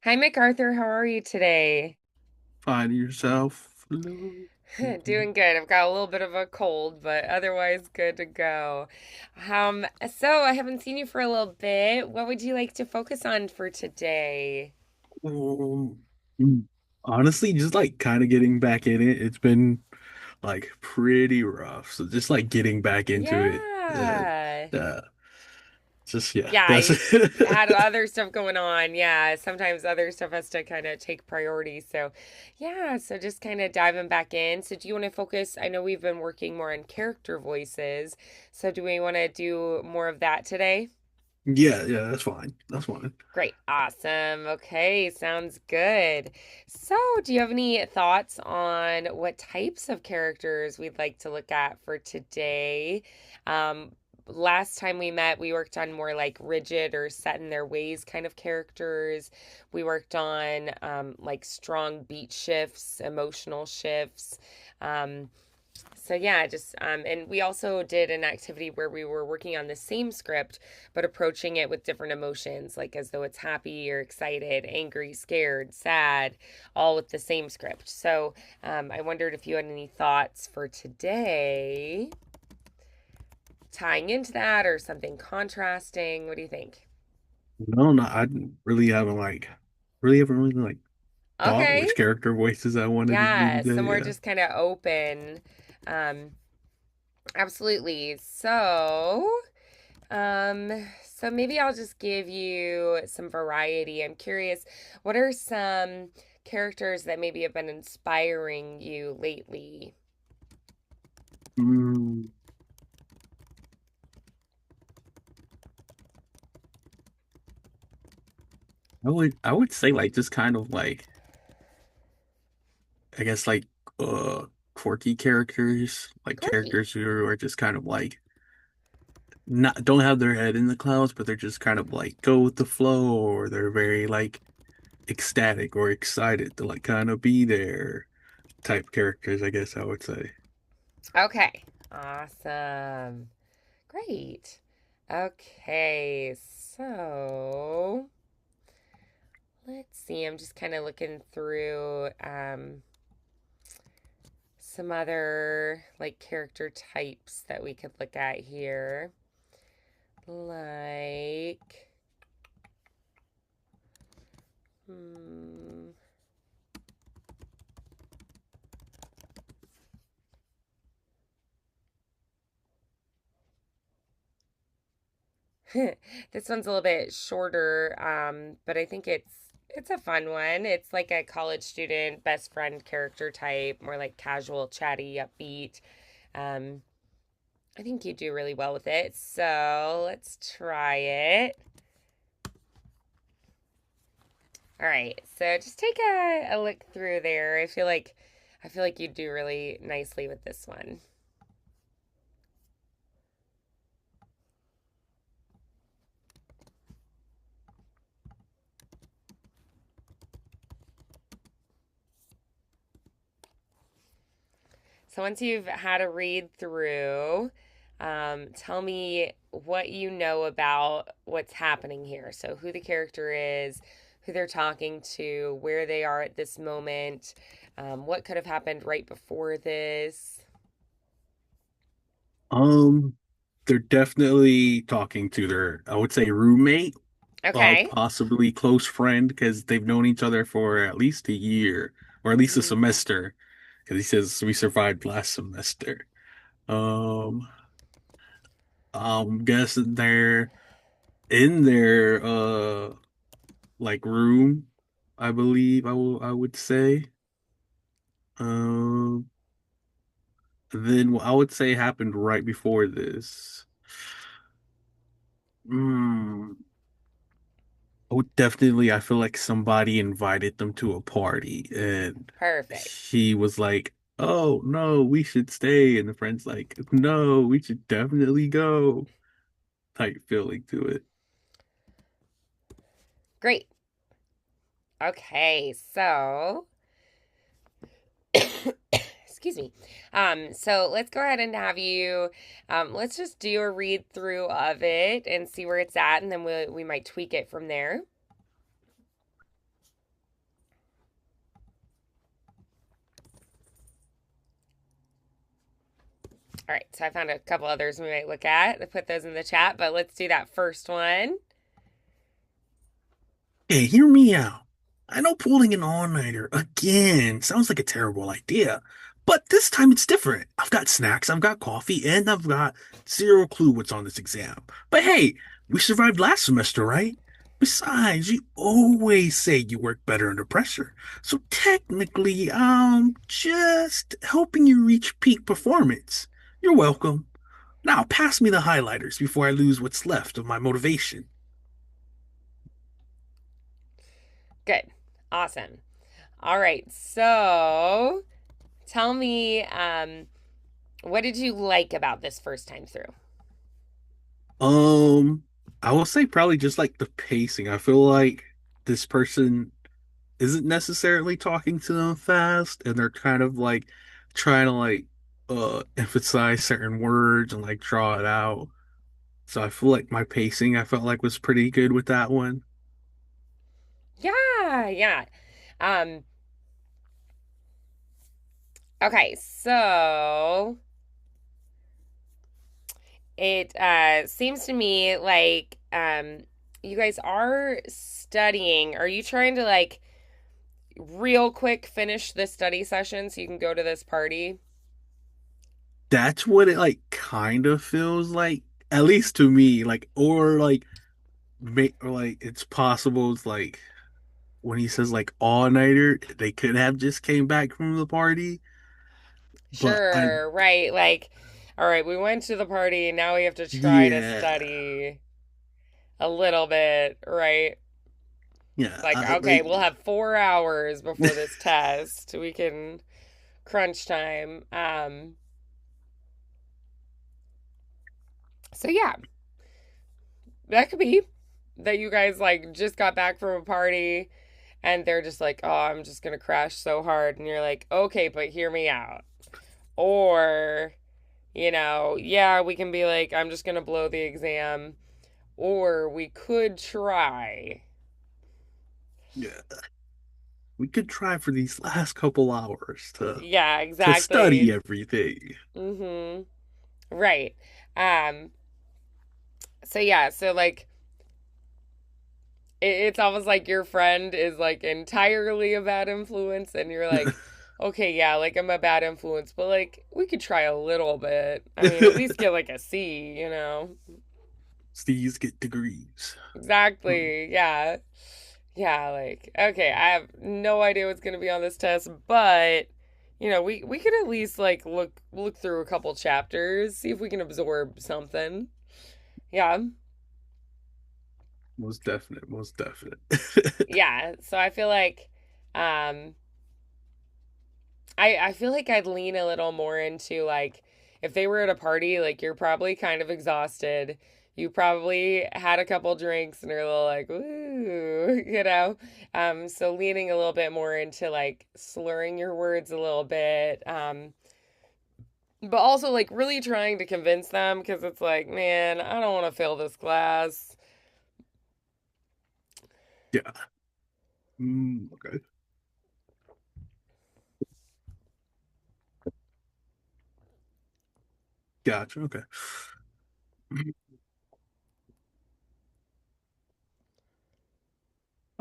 Hi, MacArthur. How are you today? Find yourself. Hello. Doing good. I've got a little bit of a cold, but otherwise good to go. So I haven't seen you for a little bit. What would you like to focus on for today? Um, Honestly, just like kind of getting back in it. It's been like pretty rough. So just like getting back into it. Yeah. Just yeah, Yeah, that's I had other stuff going on. Yeah, sometimes other stuff has to kind of take priority. So, yeah, so just kind of diving back in. So, do you want to focus? I know we've been working more on character voices. So, do we want to do more of that today? yeah, that's fine. That's fine. Great. Awesome. Okay, sounds good. So, do you have any thoughts on what types of characters we'd like to look at for today? Um, Last time we met, we worked on more like rigid or set in their ways kind of characters. We worked on like strong beat shifts, emotional shifts. Um, so yeah, just and we also did an activity where we were working on the same script but approaching it with different emotions, like as though it's happy or excited, angry, scared, sad, all with the same script. So I wondered if you had any thoughts for today, tying into that or something contrasting. What do you think? No, I really haven't really like thought Okay, which character voices I wanted to do yeah, some today. more Yeah. just kind of open. Um, Absolutely. So maybe I'll just give you some variety. I'm curious, what are some characters that maybe have been inspiring you lately? Mm, I would say like just kind of like I guess like uh quirky characters, like Quirky. characters who are just kind of like not don't have their head in the clouds, but they're just kind of like go with the flow, or they're very like ecstatic or excited to like kind of be there type characters, I guess I would say. Okay. Awesome. Great. Okay. So let's see. I'm just kind of looking through some other like character types that we could look at here. Like, hmm, this one's a little bit shorter, but I think it's a fun one. It's like a college student best friend character type, more like casual, chatty, upbeat. Um, I think you do really well with it. So let's try it. All right. So just take a look through there. I feel like you do really nicely with this one. So once you've had a read through, tell me what you know about what's happening here. So who the character is, who they're talking to, where they are at this moment, what could have happened right before this. Um, they're definitely talking to their, I would say, roommate, Okay. possibly close friend, because they've known each other for at least a year or at least a Mm, semester. Because he says we survived last semester. Um, I'm guessing they're in their like room, I believe I would say. Um, then what I would say happened right before this. Hmm. I feel like somebody invited them to a party and perfect. he was like, "Oh no, we should stay." And the friend's like, "No, we should definitely go." Type feeling to it. Great. Okay. So, excuse me. So let's go ahead and have you, let's just do a read through of it and see where it's at, and then we might tweak it from there. All right, so I found a couple others we might look at. I put those in the chat, but let's do that first one. Hey, hear me out. I know pulling an all-nighter again sounds like a terrible idea, but this time it's different. I've got snacks, I've got coffee, and I've got zero clue what's on this exam. But hey, we survived last semester, right? Besides, you always say you work better under pressure. So technically, I'm just helping you reach peak performance. You're welcome. Now pass me the highlighters before I lose what's left of my motivation. Good. Awesome. All right, so tell me, what did you like about this first time through? Um, I will say probably just like the pacing. I feel like this person isn't necessarily talking to them fast, and they're kind of like trying to like emphasize certain words and like draw it out. So I feel like my pacing I felt like was pretty good with that one. Yeah, yeah. Um, okay, so it seems to me like you guys are studying. Are you trying to like real quick finish this study session so you can go to this party? That's what it like kind of feels like, at least to me, like or like or like it's possible it's like when he says like all nighter, they could have just came back from the party. But I, Sure, right. Like, all right, we went to the party, now we have to try to yeah, study a little bit, right? yeah, Like, okay, we'll have 4 hours before this test. We can crunch time. So yeah, that could be that you guys like just got back from a party and they're just like, "Oh, I'm just going to crash so hard." And you're like, "Okay, but hear me out." Or, yeah, we can be like, "I'm just going to blow the exam." Or we could try. yeah, we could try for these last couple hours Yeah, to study exactly. everything. Mhm. Right. Um so yeah, so like it's almost like your friend is like entirely a bad influence and you're like, okay, yeah, like I'm a bad influence, but like we could try a little bit. I mean, at least get like a C. These get degrees. Hmm. Exactly. Yeah. Yeah, like okay, I have no idea what's going to be on this test, but we could at least like look through a couple chapters, see if we can absorb something. Yeah. Most definite, most definite. Yeah, so I feel like um I feel like I'd lean a little more into like if they were at a party, like you're probably kind of exhausted. You probably had a couple drinks and are a little like, ooh, so leaning a little bit more into like slurring your words a little bit. But also like really trying to convince them because it's like, man, I don't want to fail this class. Yeah. Okay. Gotcha. Okay.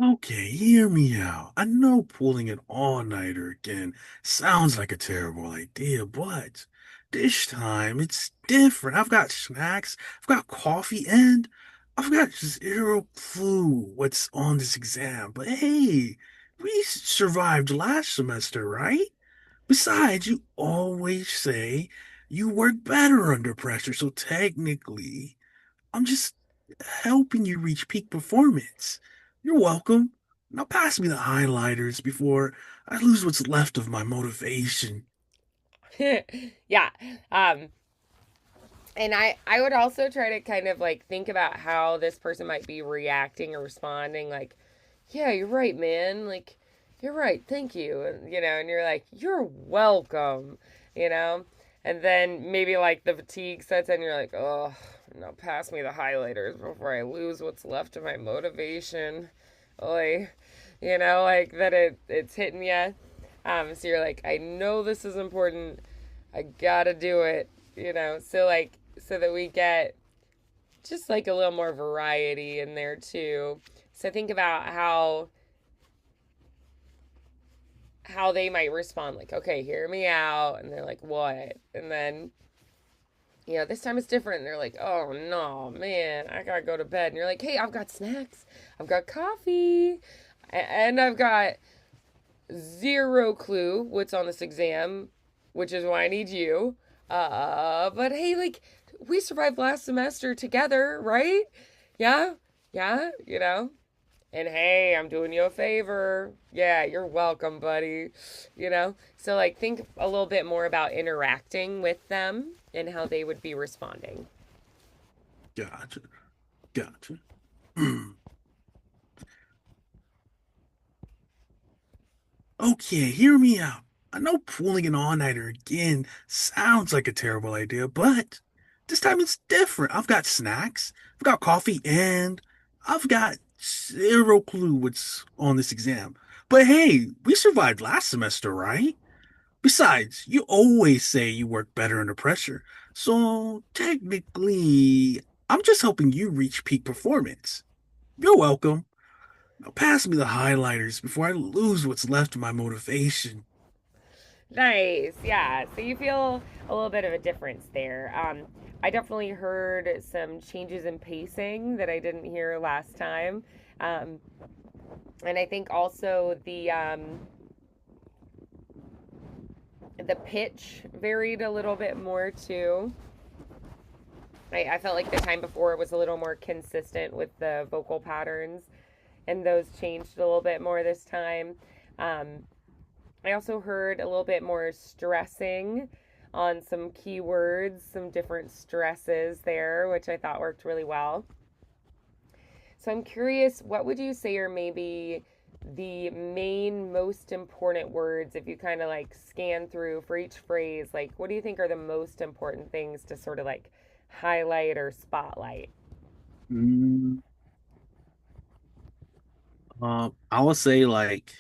Okay, hear me out. I know pulling an all-nighter again sounds like a terrible idea, but this time it's different. I've got snacks, I've got coffee, and I've got zero clue what's on this exam. But hey, we survived last semester, right? Besides, you always say you work better under pressure, so technically, I'm just helping you reach peak performance. You're welcome. Now pass me the highlighters before I lose what's left of my motivation. Yeah. Um And I would also try to kind of like think about how this person might be reacting or responding like, "Yeah, you're right, man. Like, you're right. Thank you." And you're like, "You're welcome." You know? And then maybe like the fatigue sets in, you're like, "Oh, no, pass me the highlighters before I lose what's left of my motivation." Oy. Like that it's hitting you. So you're like, "I know this is important. I gotta do it." So like so that we get just like a little more variety in there too. So think about how they might respond like, "Okay, hear me out." And they're like, "What?" And then this time it's different. And they're like, "Oh no, man, I gotta go to bed." And you're like, "Hey, I've got snacks, I've got coffee, and I've got zero clue what's on this exam, which is why I need you. But hey, like, we survived last semester together, right? Yeah, yeah, And hey, I'm doing you a favor. Yeah, you're welcome, buddy. So like, think a little bit more about interacting with them and how they would be responding. Gotcha. Gotcha. Okay, hear me out. I know pulling an all-nighter again sounds like a terrible idea, but this time it's different. I've got snacks, I've got coffee, and I've got zero clue what's on this exam. But hey, we survived last semester, right? Besides, you always say you work better under pressure. So technically, I'm just helping you reach peak performance. You're welcome. Now pass me the highlighters before I lose what's left of my motivation. Nice. Yeah. So you feel a little bit of a difference there. I definitely heard some changes in pacing that I didn't hear last time. Um, and I think also the pitch varied a little bit more too. I felt like the time before it was a little more consistent with the vocal patterns, and those changed a little bit more this time. Um, I also heard a little bit more stressing on some keywords, some different stresses there, which I thought worked really well. So I'm curious, what would you say are maybe the main most important words if you kind of like scan through for each phrase? Like, what do you think are the most important things to sort of like highlight or spotlight? Mm, I would say like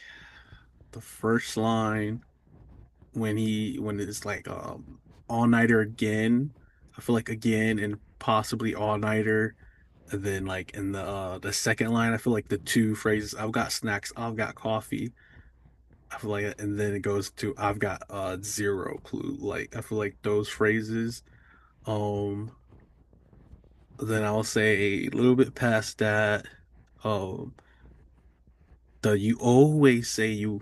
the first line when it's like all nighter again. I feel like again and possibly all nighter. And then like in the second line, I feel like the two phrases I've got snacks, I've got coffee. I feel like and then it goes to I've got zero clue. Like I feel like those phrases. Um then I'll say a little bit past that. Um the you always say you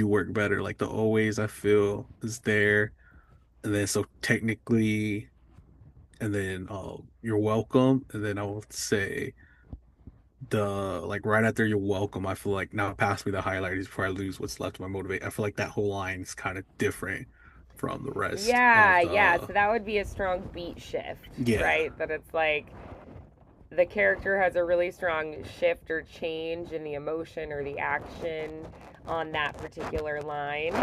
work better. Like the always I feel is there. And then so technically and then you're welcome. And then I will say the like right after you're welcome, I feel like now pass me the highlighters before I lose what's left of my motivate. I feel like that whole line is kind of different from the rest Yeah, of yeah. the So that would be a strong beat shift, yeah. right? That it's like the character has a really strong shift or change in the emotion or the action on that particular line.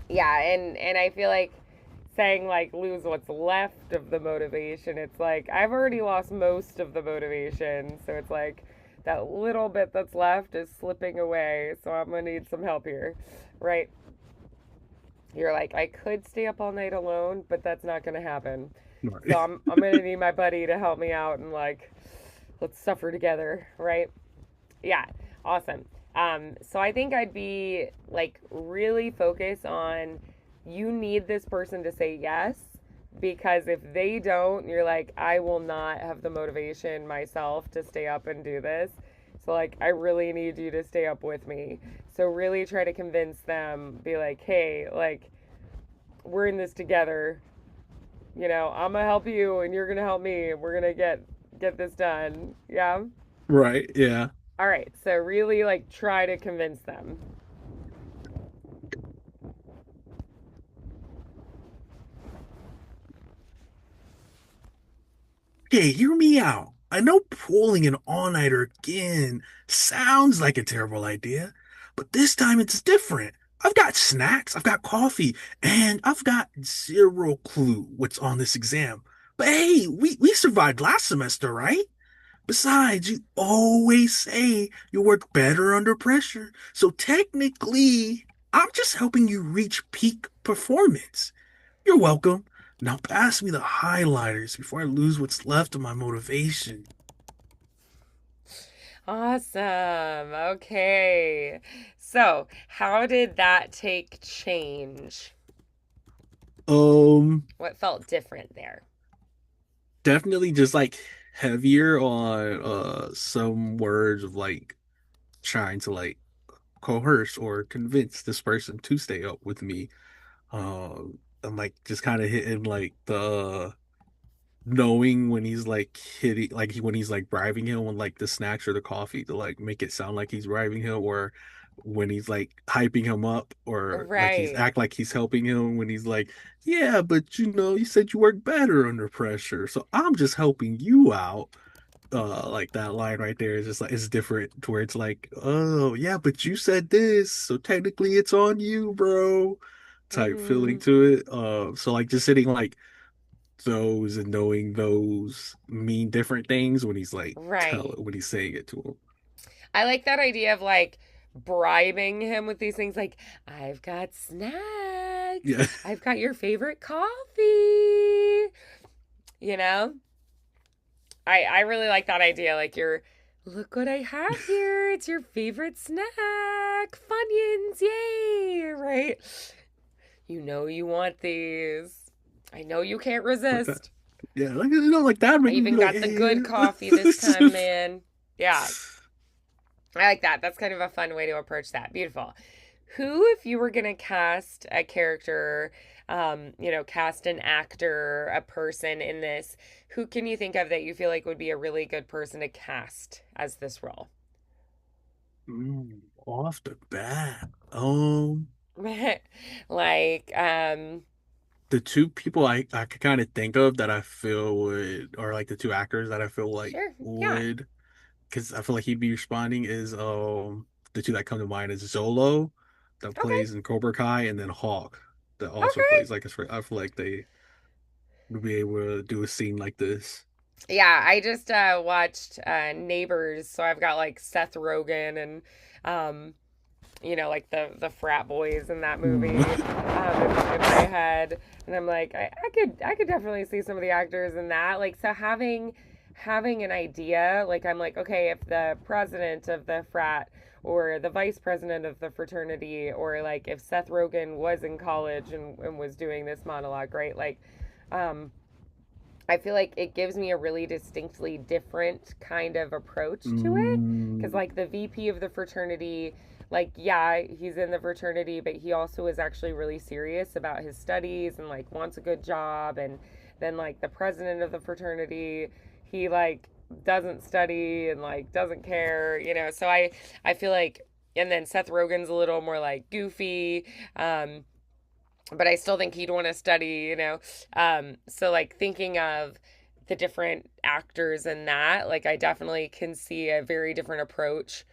Yeah, and I feel like saying like lose what's left of the motivation, it's like I've already lost most of the motivation, so it's like that little bit that's left is slipping away, so I'm gonna need some help here, right? You're like, I could stay up all night alone, but that's not gonna happen. So Right. I'm gonna need my buddy to help me out and like let's suffer together, right? Yeah, awesome. So I think I'd be like really focus on you need this person to say yes, because if they don't, you're like, I will not have the motivation myself to stay up and do this. So like I really need you to stay up with me. So really try to convince them, be like, hey, like we're in this together. I'm gonna help you and you're gonna help me and we're gonna get this done. Yeah. Right. Yeah. All right. So really like try to convince them. Okay, hear me out. I know pulling an all-nighter again sounds like a terrible idea, but this time it's different. I've got snacks, I've got coffee, and I've got zero clue what's on this exam. But hey, we survived last semester, right? Besides, you always say you work better under pressure. So technically, I'm just helping you reach peak performance. You're welcome. Now pass me the highlighters before I lose what's left of my motivation. Awesome. Okay. So, how did that take change? Um, What felt different there? Definitely just like heavier on some words of like trying to like coerce or convince this person to stay up with me. I'm like just kind of hitting like the knowing when he's like hitting like when he's like bribing him with like the snacks or the coffee to like make it sound like he's bribing him, or when he's like hyping him up, or like he's Right. act like he's helping him when he's like, yeah, but you said you work better under pressure, so I'm just helping you out. Like that line right there is just like it's different to where it's like, oh yeah, but you said this, so technically it's on you, bro, type feeling Mm-hmm. to it. So like just sitting like those and knowing those mean different things when he's like Right. when he's saying it to him. I like that idea of like bribing him with these things like, I've got snacks. Yeah. I've got your favorite coffee. You know? I really like that idea. Like you're look what I have here. It's your favorite snack. Funyuns, yay! Right? You know you want these. I know you can't Like that. resist. Yeah, like that I make me be even like, got the good hey, coffee this time, man. Yeah, I like that. That's kind of a fun way to approach that. Beautiful. Who, if you were going to cast a character, cast an actor, a person in this, who can you think of that you feel like would be a really good person to cast as this role? off the bat. Like, The two people I could kind of think of that I feel would, or like the two actors that I feel like sure, yeah. would, because I feel like he'd be responding is the two that come to mind is Zolo that Okay, plays in Cobra Kai, and then Hawk that also plays okay. like I feel like they would be able to do a scene like this. Yeah, I just watched Neighbors, so I've got like Seth Rogen and um, like the frat boys in that Mm. movie in my head, and I'm like, I could definitely see some of the actors in that. Like, so having an idea, like I'm like, okay, if the president of the frat or the vice president of the fraternity, or like if Seth Rogen was in college and was doing this monologue, right? Like, um, I feel like it gives me a really distinctly different kind of approach to it. Because, Mm. like, the VP of the fraternity, like, yeah, he's in the fraternity, but he also is actually really serious about his studies and, like, wants a good job. And then, like, the president of the fraternity, he, like, doesn't study and, like, doesn't care, So I feel like, and then Seth Rogen's a little more, like, goofy. But I still think he'd want to study. So like thinking of the different actors in that, like I definitely can see a very different approach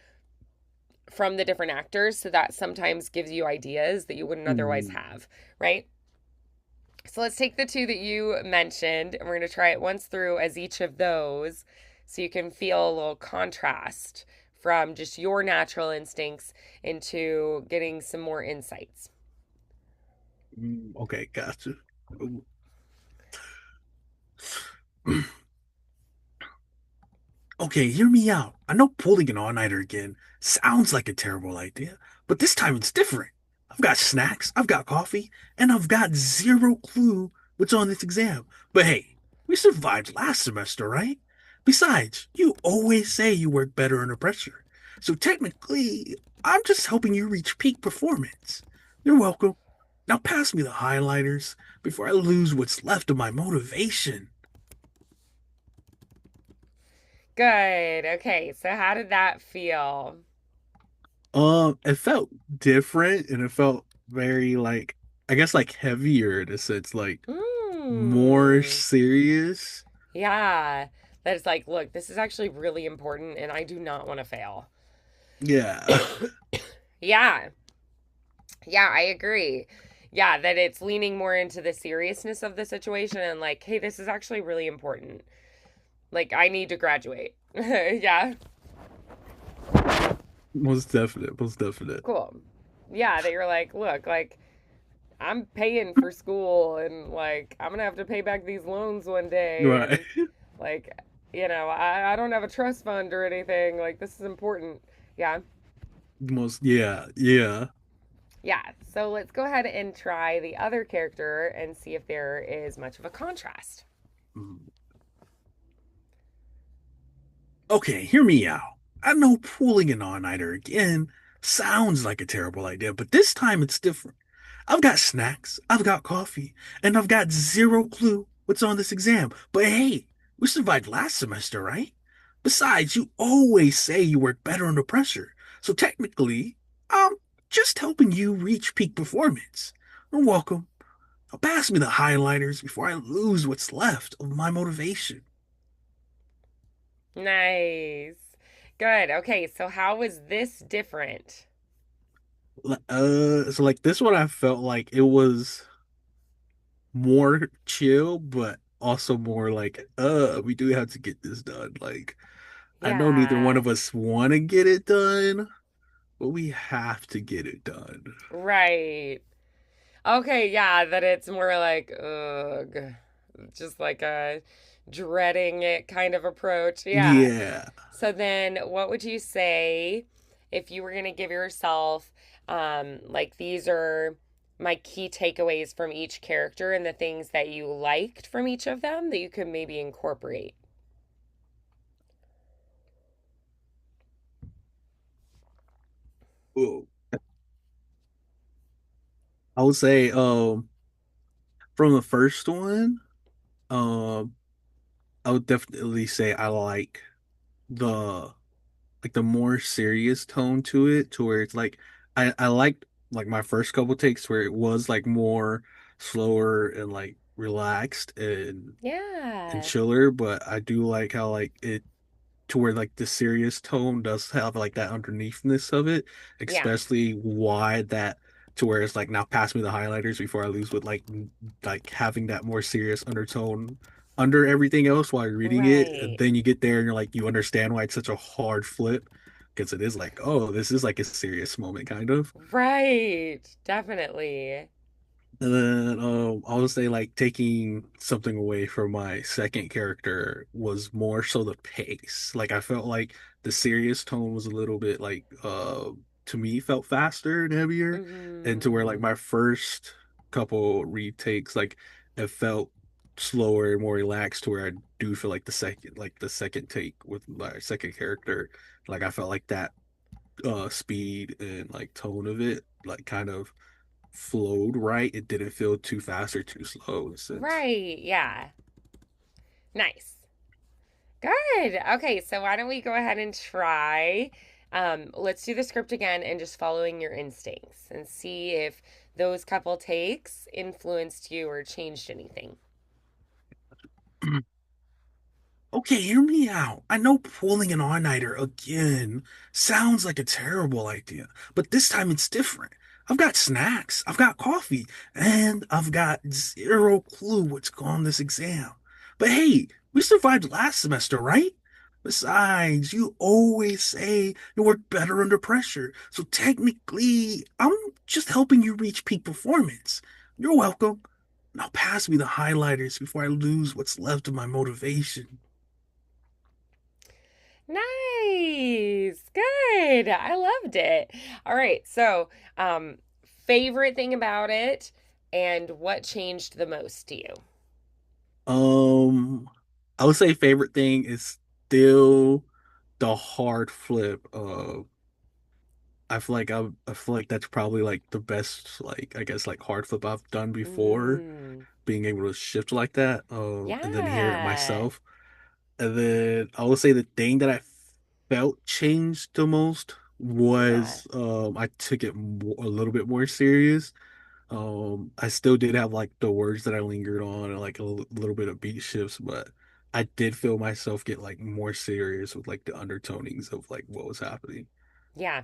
from the different actors. So that sometimes gives you ideas that you wouldn't otherwise Mm. have, right? So let's take the two that you mentioned and we're going to try it once through as each of those so you can feel a little contrast from just your natural instincts into getting some more insights. Okay, gotcha. Ooh. Okay, hear me out. I know pulling an all-nighter again sounds like a terrible idea, but this time it's different. I've got snacks, I've got coffee, and I've got zero clue what's on this exam. But hey, we survived last semester, right? Besides, you always say you work better under pressure. So technically, I'm just helping you reach peak performance. You're welcome. Now pass me the highlighters before I lose what's left of my motivation. Good. Okay. So how did that feel? It felt different and it felt very like I guess like heavier in a sense, like more Hmm. serious. Yeah. That is like, look, this is actually really important and I do not want to fail. Yeah. Yeah. Yeah, I agree. Yeah, that it's leaning more into the seriousness of the situation and like, hey, this is actually really important. Like, I need to graduate. Yeah. Most definite, most definite. Cool. Yeah, that you're like, look, like I'm paying for school and like I'm gonna have to pay back these loans one day Right. and like I don't have a trust fund or anything. Like this is important. Yeah. Most, yeah, yeah. Yeah. So let's go ahead and try the other character and see if there is much of a contrast. Mm. Okay, hear me out. I know pulling an all-nighter again sounds like a terrible idea, but this time it's different. I've got snacks, I've got coffee, and I've got zero clue what's on this exam. But hey, we survived last semester, right? Besides, you always say you work better under pressure. So technically, I'm just helping you reach peak performance. You're welcome. Now pass me the highlighters before I lose what's left of my motivation. Nice. Good. Okay, so how was this different? So like this one, I felt like it was more chill, but also more like, we do have to get this done. Like, I know neither one Yeah. of us want to get it done, but we have to get it done. Right. Okay, yeah, that it's more like, ugh, just like a dreading it kind of approach. Yeah. Yeah. So then, what would you say if you were going to give yourself, like, these are my key takeaways from each character and the things that you liked from each of them that you could maybe incorporate? Ooh. I would say, from the first one, um, I would definitely say I the the more serious tone to it, to where it's like I liked like my first couple takes where it was like more slower and like relaxed and Yeah. chiller, but I do like how like it to where like the serious tone does have like that underneathness of it, Yeah. especially why that to where it's like now pass me the highlighters before I lose with like having that more serious undertone under everything else while you're reading it. And Right. then you get there and you're like you understand why it's such a hard flip because it is like, oh, this is like a serious moment kind of. Right. Definitely. And then I would say like taking something away from my second character was more so the pace. Like I felt like the serious tone was a little bit like to me felt faster and heavier. And to where like Mm-hmm. my first couple retakes, like it felt slower and more relaxed to where I do feel like the second take with my second character, like I felt like that speed and like tone of it like kind of flowed right. It didn't feel too fast or too slow in a sense. Right. Yeah. Nice. Good. Okay, so why don't we go ahead and try? Let's do the script again and just following your instincts and see if those couple takes influenced you or changed anything. Okay, hear me out. I know pulling an all-nighter again sounds like a terrible idea, but this time it's different. I've got snacks, I've got coffee, and I've got zero clue what's on this exam. But hey, we survived last semester, right? Besides, you always say you work better under pressure, so technically, I'm just helping you reach peak performance. You're welcome. Now pass me the highlighters before I lose what's left of my motivation. Nice. Good. I loved it. All right, so favorite thing about it and what changed the most to you? Um, I would say favorite thing is still the hard flip. I feel like that's probably like the best like I guess like hard flip I've done before, Mm, being able to shift like that. And then hear it yeah. myself. And then I would say the thing that I felt changed the most Yeah. was I took it a little bit more serious. I still did have like the words that I lingered on and like a little bit of beat shifts, but I did feel myself get like more serious with like the undertonings of like what was happening. Yeah.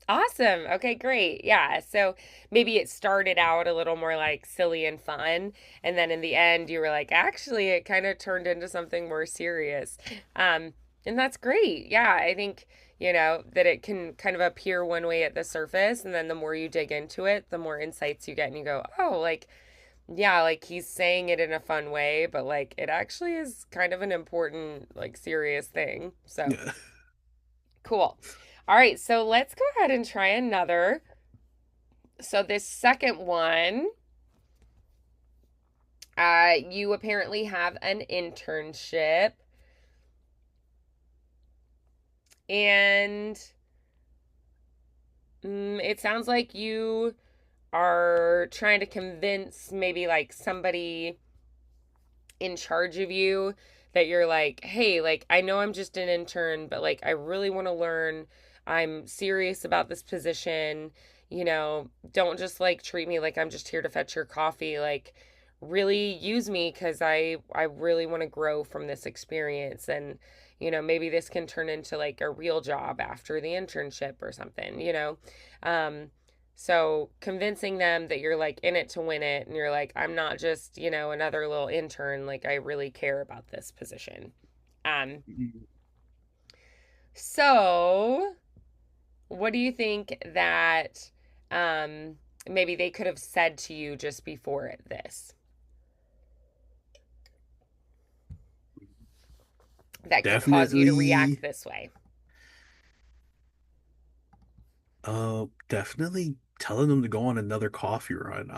Awesome. Okay, great. Yeah. So maybe it started out a little more like silly and fun, and then in the end you were like, actually, it kind of turned into something more serious. Um, and that's great. Yeah, I think that it can kind of appear one way at the surface, and then the more you dig into it, the more insights you get, and you go, oh, like, yeah, like he's saying it in a fun way, but like it actually is kind of an important, like, serious thing. So Yeah. cool. All right, so let's go ahead and try another. So this second one, you apparently have an internship, and it sounds like you are trying to convince maybe like somebody in charge of you that you're like, hey, like, I know I'm just an intern, but like, I really want to learn. I'm serious about this position. Don't just like treat me like I'm just here to fetch your coffee. Like, really use me because I really want to grow from this experience. And, maybe this can turn into like a real job after the internship or something. So convincing them that you're like in it to win it, and you're like, I'm not just, another little intern, like I really care about this position. Um, so what do you think that maybe they could have said to you just before this that could cause you to react Definitely, this way? definitely telling them to go on another coffee run.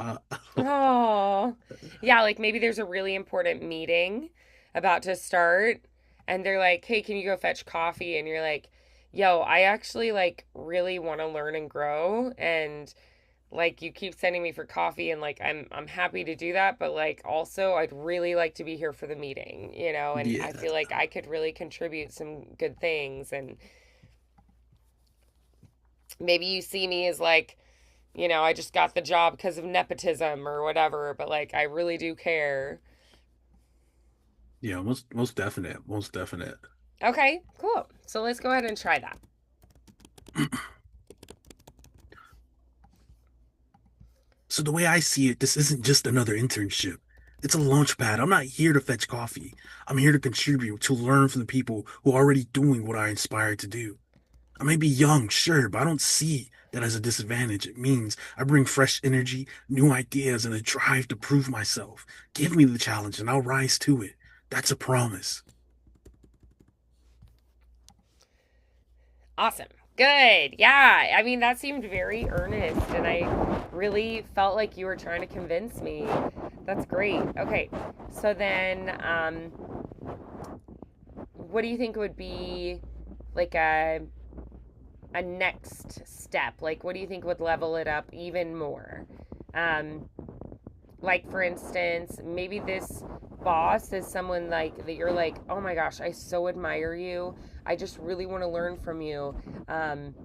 Oh, yeah, like maybe there's a really important meeting about to start, and they're like, "Hey, can you go fetch coffee?" And you're like, "Yo, I actually like really want to learn and grow, and like you keep sending me for coffee, and like I'm happy to do that, but like also I'd really like to be here for the meeting, and I Yeah, feel like I could really contribute some good things, and maybe you see me as like, I just got the job because of nepotism or whatever, but like I really do care." yeah, most definite, most definite. Okay, cool. So let's go ahead and try that. So the way I see it, this isn't just another internship. It's a launch pad. I'm not here to fetch coffee. I'm here to contribute, to learn from the people who are already doing what I inspired to do. I may be young, sure, but I don't see that as a disadvantage. It means I bring fresh energy, new ideas, and a drive to prove myself. Give me the challenge and I'll rise to it. That's a promise. Awesome. Good. Yeah. I mean, that seemed very earnest, and I really felt like you were trying to convince me. That's great. Okay. So then, what do you think would be like a next step? Like, what do you think would level it up even more? Um, like for instance, maybe this boss is someone like that you're like, oh my gosh, I so admire you. I just really want to learn from you. Um,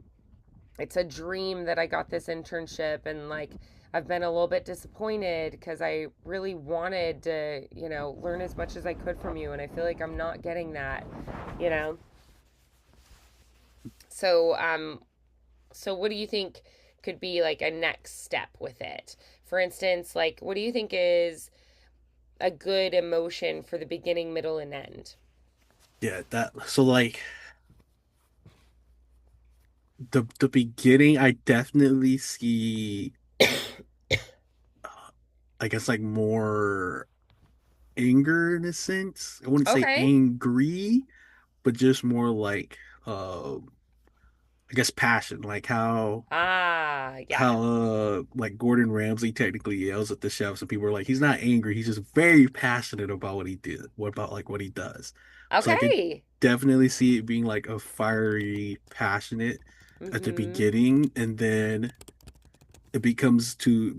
it's a dream that I got this internship, and like I've been a little bit disappointed because I really wanted to, learn as much as I could from you, and I feel like I'm not getting that, you know. So so what do you think could be like a next step with it? For instance, like what do you think is a good emotion for the beginning, middle, and end? Yeah, that so like the beginning, I definitely see I guess like more anger in a sense. I wouldn't say Okay. angry, but just more like I guess passion, like Ah, yeah. how like Gordon Ramsay technically yells at the chefs and people are like he's not angry, he's just very passionate about what he did, what about like what he does. So I could Okay. definitely see it being like a fiery passionate at the Mm-hmm. beginning and then it becomes to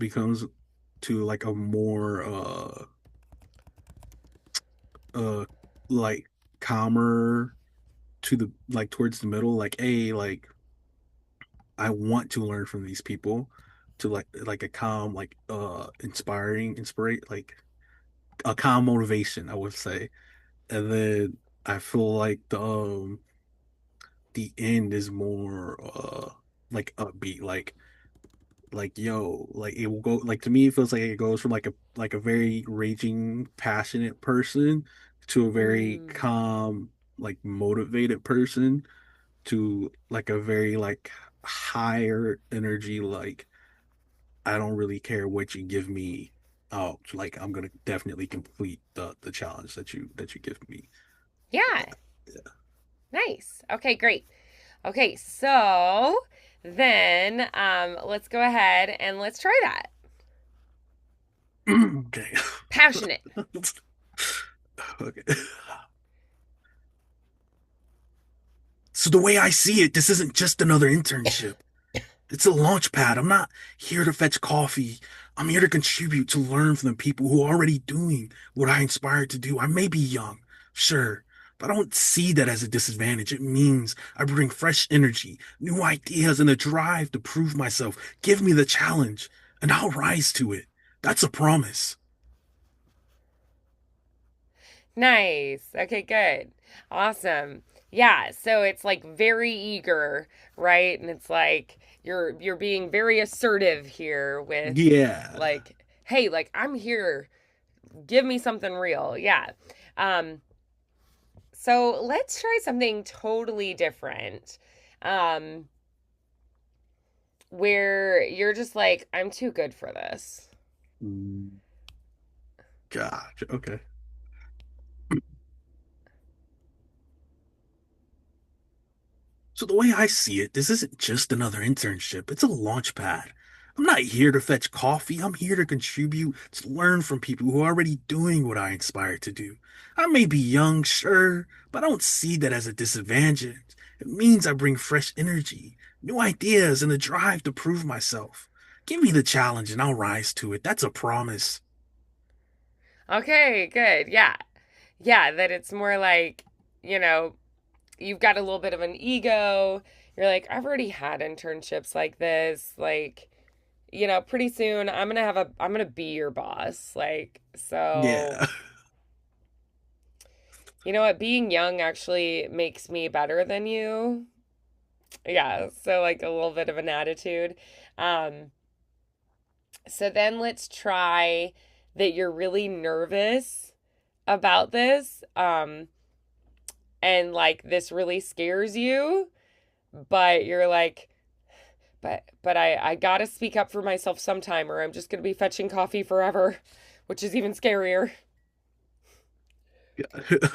like a more uh like calmer to the like towards the middle like a like I want to learn from these people to like a calm like inspirate like a calm motivation I would say and then I feel like the end is more like upbeat like yo like it will go like to me it feels like it goes from like a very raging passionate person to a very Mm. calm like motivated person to like a very like higher energy, like I don't really care what you give me. Oh, like I'm gonna definitely complete the challenge that you give me. Yeah, nice. Okay, great. Okay, so then let's go ahead and let's try that. Okay. Passionate. Okay. So the way I see it, this isn't just another internship. It's a launch pad. I'm not here to fetch coffee. I'm here to contribute, to learn from the people who are already doing what I inspired to do. I may be young, sure, but I don't see that as a disadvantage. It means I bring fresh energy, new ideas, and a drive to prove myself. Give me the challenge, and I'll rise to it. That's a promise. Nice. Okay, good. Awesome. Yeah, so it's like very eager, right? And it's like you're being very assertive here with Yeah. like, hey, like I'm here. Give me something real. Yeah. Um so let's try something totally different. Um where you're just like, I'm too good for this. Mm, Gotcha. Okay. So the way I see it, this isn't just another internship. It's a launch pad. I'm not here to fetch coffee. I'm here to contribute, to learn from people who are already doing what I inspired to do. I may be young, sure, but I don't see that as a disadvantage. It means I bring fresh energy, new ideas, and a drive to prove myself. Give me the challenge and I'll rise to it. That's a promise. Okay, good. Yeah. Yeah, that it's more like, you know, you've got a little bit of an ego. You're like, I've already had internships like this. Like, pretty soon I'm gonna be your boss. Like, so Yeah. you know what? Being young actually makes me better than you. Yeah, so like a little bit of an attitude. Um, so then let's try that you're really nervous about this. And like this really scares you, but you're like, but I gotta speak up for myself sometime, or I'm just gonna be fetching coffee forever, which is even scarier.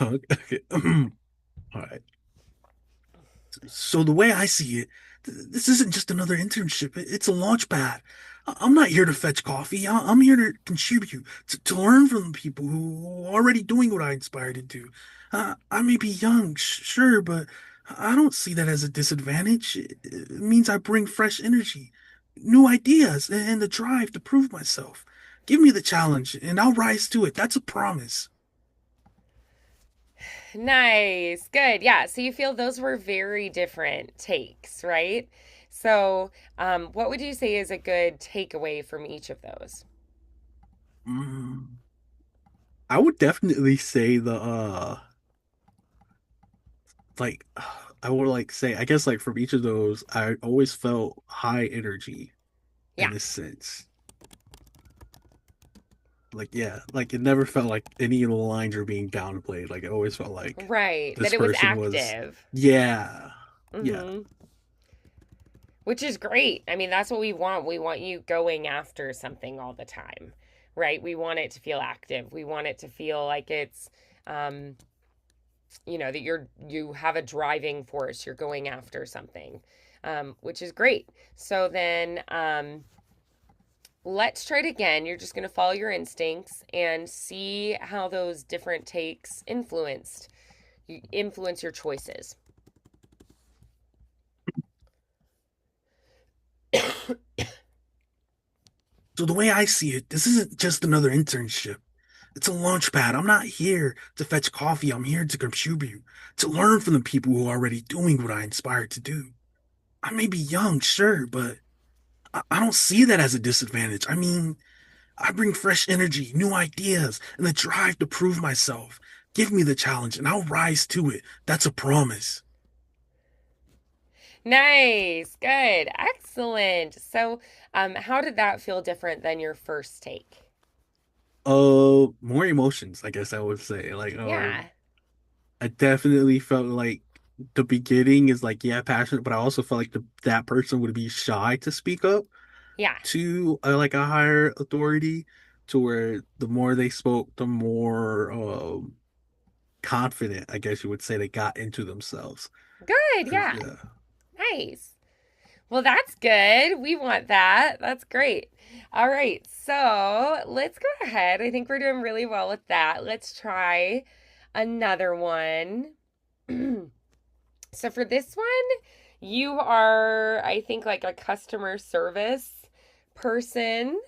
Okay. All right. So the way I see it, this isn't just another internship. It's a launch pad. I'm not here to fetch coffee. I'm here to contribute, to learn from the people who are already doing what I inspired to do. I may be young, sure, but I don't see that as a disadvantage. It means I bring fresh energy, new ideas, and the drive to prove myself. Give me the challenge, and I'll rise to it. That's a promise. Nice, good. Yeah, so you feel those were very different takes, right? So, what would you say is a good takeaway from each of those? Mm, I would definitely say like I would like say I guess like from each of those I always felt high energy Yeah, in a sense. Like yeah, like it never felt like any of the lines were being downplayed. Like it always felt like right. That this it was person was active. yeah. Yeah. Mm-hmm. Which is great. I mean, that's what we want. We want you going after something all the time, right? We want it to feel active. We want it to feel like it's, um, that you have a driving force. You're going after something, which is great. So then, let's try it again. You're just going to follow your instincts and see how those different takes influence your choices. So the way I see it, this isn't just another internship. It's a launch pad. I'm not here to fetch coffee. I'm here to contribute, to learn from the people who are already doing what I inspired to do. I may be young, sure, but I don't see that as a disadvantage. I mean, I bring fresh energy, new ideas, and the drive to prove myself. Give me the challenge and I'll rise to it. That's a promise. Nice. Good. Excellent. So, how did that feel different than your first take? More emotions, I guess I would say. Like, Yeah. I definitely felt like the beginning is like, yeah, passionate, but I also felt like that person would be shy to speak up Yeah. to like a higher authority, to where the more they spoke, the more confident, I guess you would say, they got into themselves. Good. 'Cause, Yeah. yeah. Nice. Well, that's good. We want that. That's great. All right. So let's go ahead. I think we're doing really well with that. Let's try another one. So for this one, you are, I think, like a customer service person.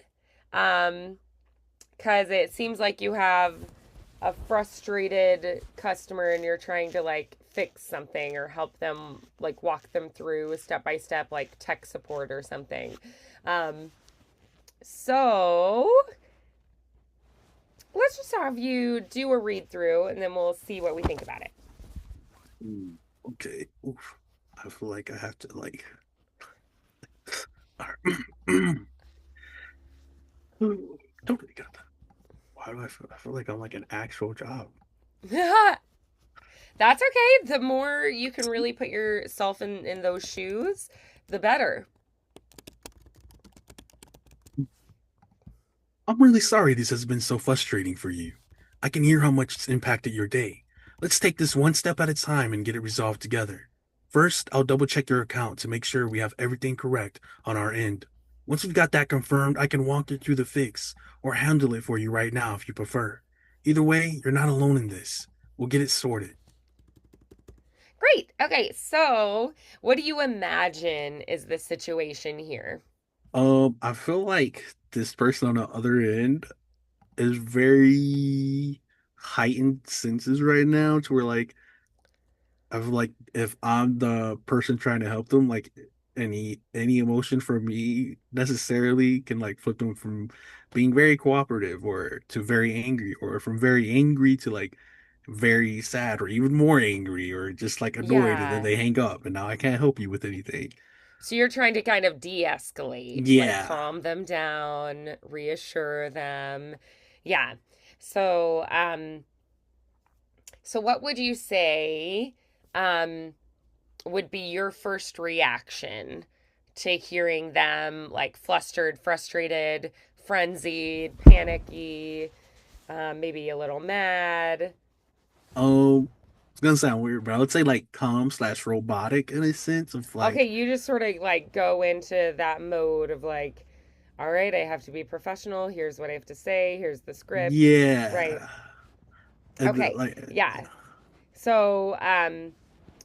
Um, because it seems like you have a frustrated customer and you're trying to like fix something or help them like walk them through step by step like tech support or something. Um, so let's just have you do a read through and then we'll see what we think about it. Mm, okay. Oof. I feel like I have to like. Don't really got that. Why do I feel? I feel like I'm like an actual job. That's okay. The more you can really put yourself in those shoes, the better. I'm really sorry this has been so frustrating for you. I can hear how much it's impacted your day. Let's take this one step at a time and get it resolved together. First, I'll double check your account to make sure we have everything correct on our end. Once we've got that confirmed, I can walk you through the fix or handle it for you right now if you prefer. Either way, you're not alone in this. We'll get it sorted. Great. Okay, so what do you imagine is the situation here? I feel like this person on the other end is very heightened senses right now, to where like I feel like if I'm the person trying to help them, like any emotion for me necessarily can like flip them from being very cooperative or to very angry, or from very angry to like very sad or even more angry or just like annoyed, and then Yeah. they hang up and now I can't help you with anything. So you're trying to kind of de-escalate, like Yeah. calm them down, reassure them. Yeah. So, so what would you say, um, would be your first reaction to hearing them like flustered, frustrated, frenzied, panicky, maybe a little mad? It's gonna sound weird, but I would say like calm slash robotic in a sense of Okay, like, you just sort of like go into that mode of like, all right, I have to be professional. Here's what I have to say. Here's the script. Right. yeah. And Okay. like, Yeah. So,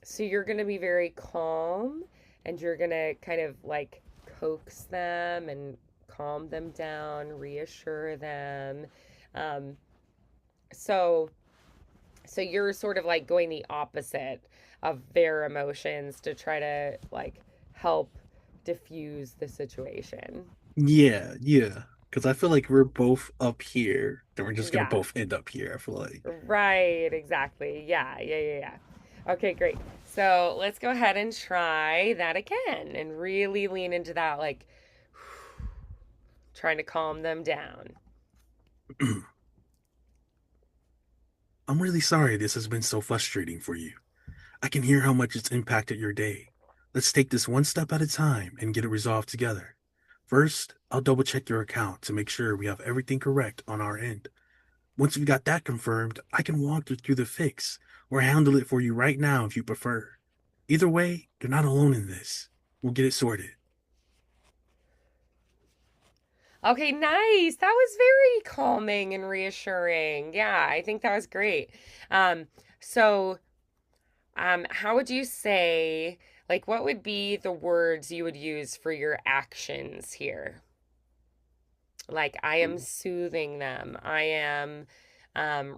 so you're going to be very calm and you're going to kind of like coax them and calm them down, reassure them. Um, so so you're sort of like going the opposite of their emotions to try to like help diffuse the situation. yeah, yeah. Because I feel like we're both up here, and we're just gonna Yeah. both end up here. I feel like. Right, exactly. Yeah, yeah, yeah, yeah. Okay, great. So let's go ahead and try that again and really lean into that, like trying to calm them down. I'm really sorry this has been so frustrating for you. I can hear how much it's impacted your day. Let's take this one step at a time and get it resolved together. First, I'll double check your account to make sure we have everything correct on our end. Once we've got that confirmed, I can walk you through the fix or handle it for you right now if you prefer. Either way, you're not alone in this. We'll get it sorted. Okay, nice. That was very calming and reassuring. Yeah, I think that was great. Um, so how would you say, like, what would be the words you would use for your actions here? Like, I am soothing them. I am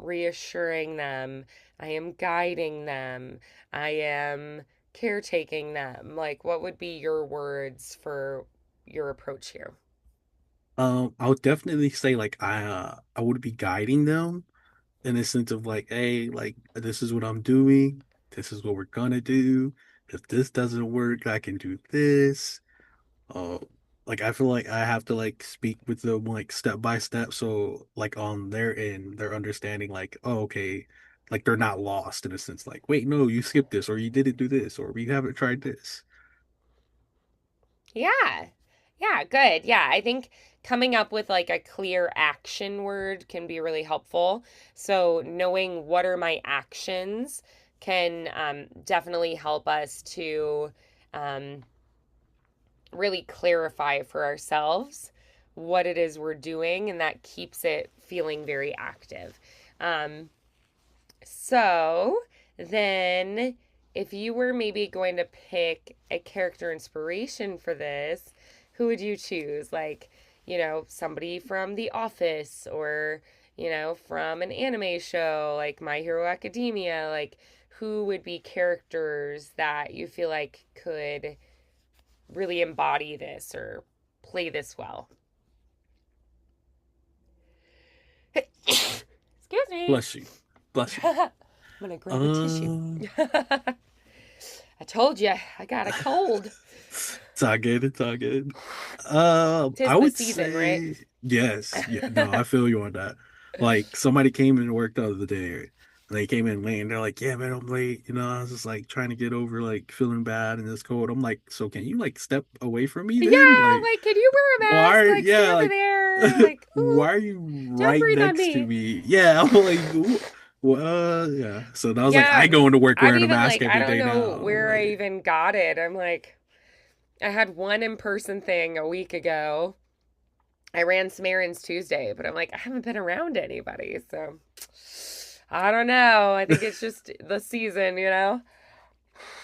reassuring them. I am guiding them. I am caretaking them. Like, what would be your words for your approach here? I would definitely say like I would be guiding them in a sense of like, hey, like this is what I'm doing. This is what we're gonna do. If this doesn't work, I can do this. Uh, like I feel like I have to like speak with them like step by step, so like on their end, they're understanding like, oh, okay, like they're not lost in a sense. Like, wait, no, you skipped this, or you didn't do this, or we haven't tried this. Yeah. Yeah, good. Yeah, I think coming up with like a clear action word can be really helpful. So, knowing what are my actions can definitely help us to um, really clarify for ourselves what it is we're doing, and that keeps it feeling very active. Um, so then, if you were maybe going to pick a character inspiration for this, who would you choose? Like, somebody from The Office or, from an anime show like My Hero Academia. Like, who would be characters that you feel like could really embody this or play this well? Excuse me. Bless you, bless you. I'm gonna grab a tissue. Uh, I told you I got a cold. it's all good. It's all good. I Tis the would season, right? say yes. Yeah, no, I feel you on that. Like somebody came in to work the other day, and they came in late, and they're like, "Yeah, man, I'm late." I was just like trying to get over like feeling bad and this cold. I'm like, "So can you like step away from me then? Yeah, Like, like, can you wear a why? mask? Like, stay Yeah, over like, there. Like, ooh, why are you don't right breathe on next to me. me?" Yeah, I'm like, yeah. So I was like, Yeah, I go into work I'm wearing a even mask like, I every don't day know now. I'm where I like, even got it. I'm like, I had one in person thing a week ago. I ran some errands Tuesday, but I'm like, I haven't been around anybody. So I don't know. I think it's just the season.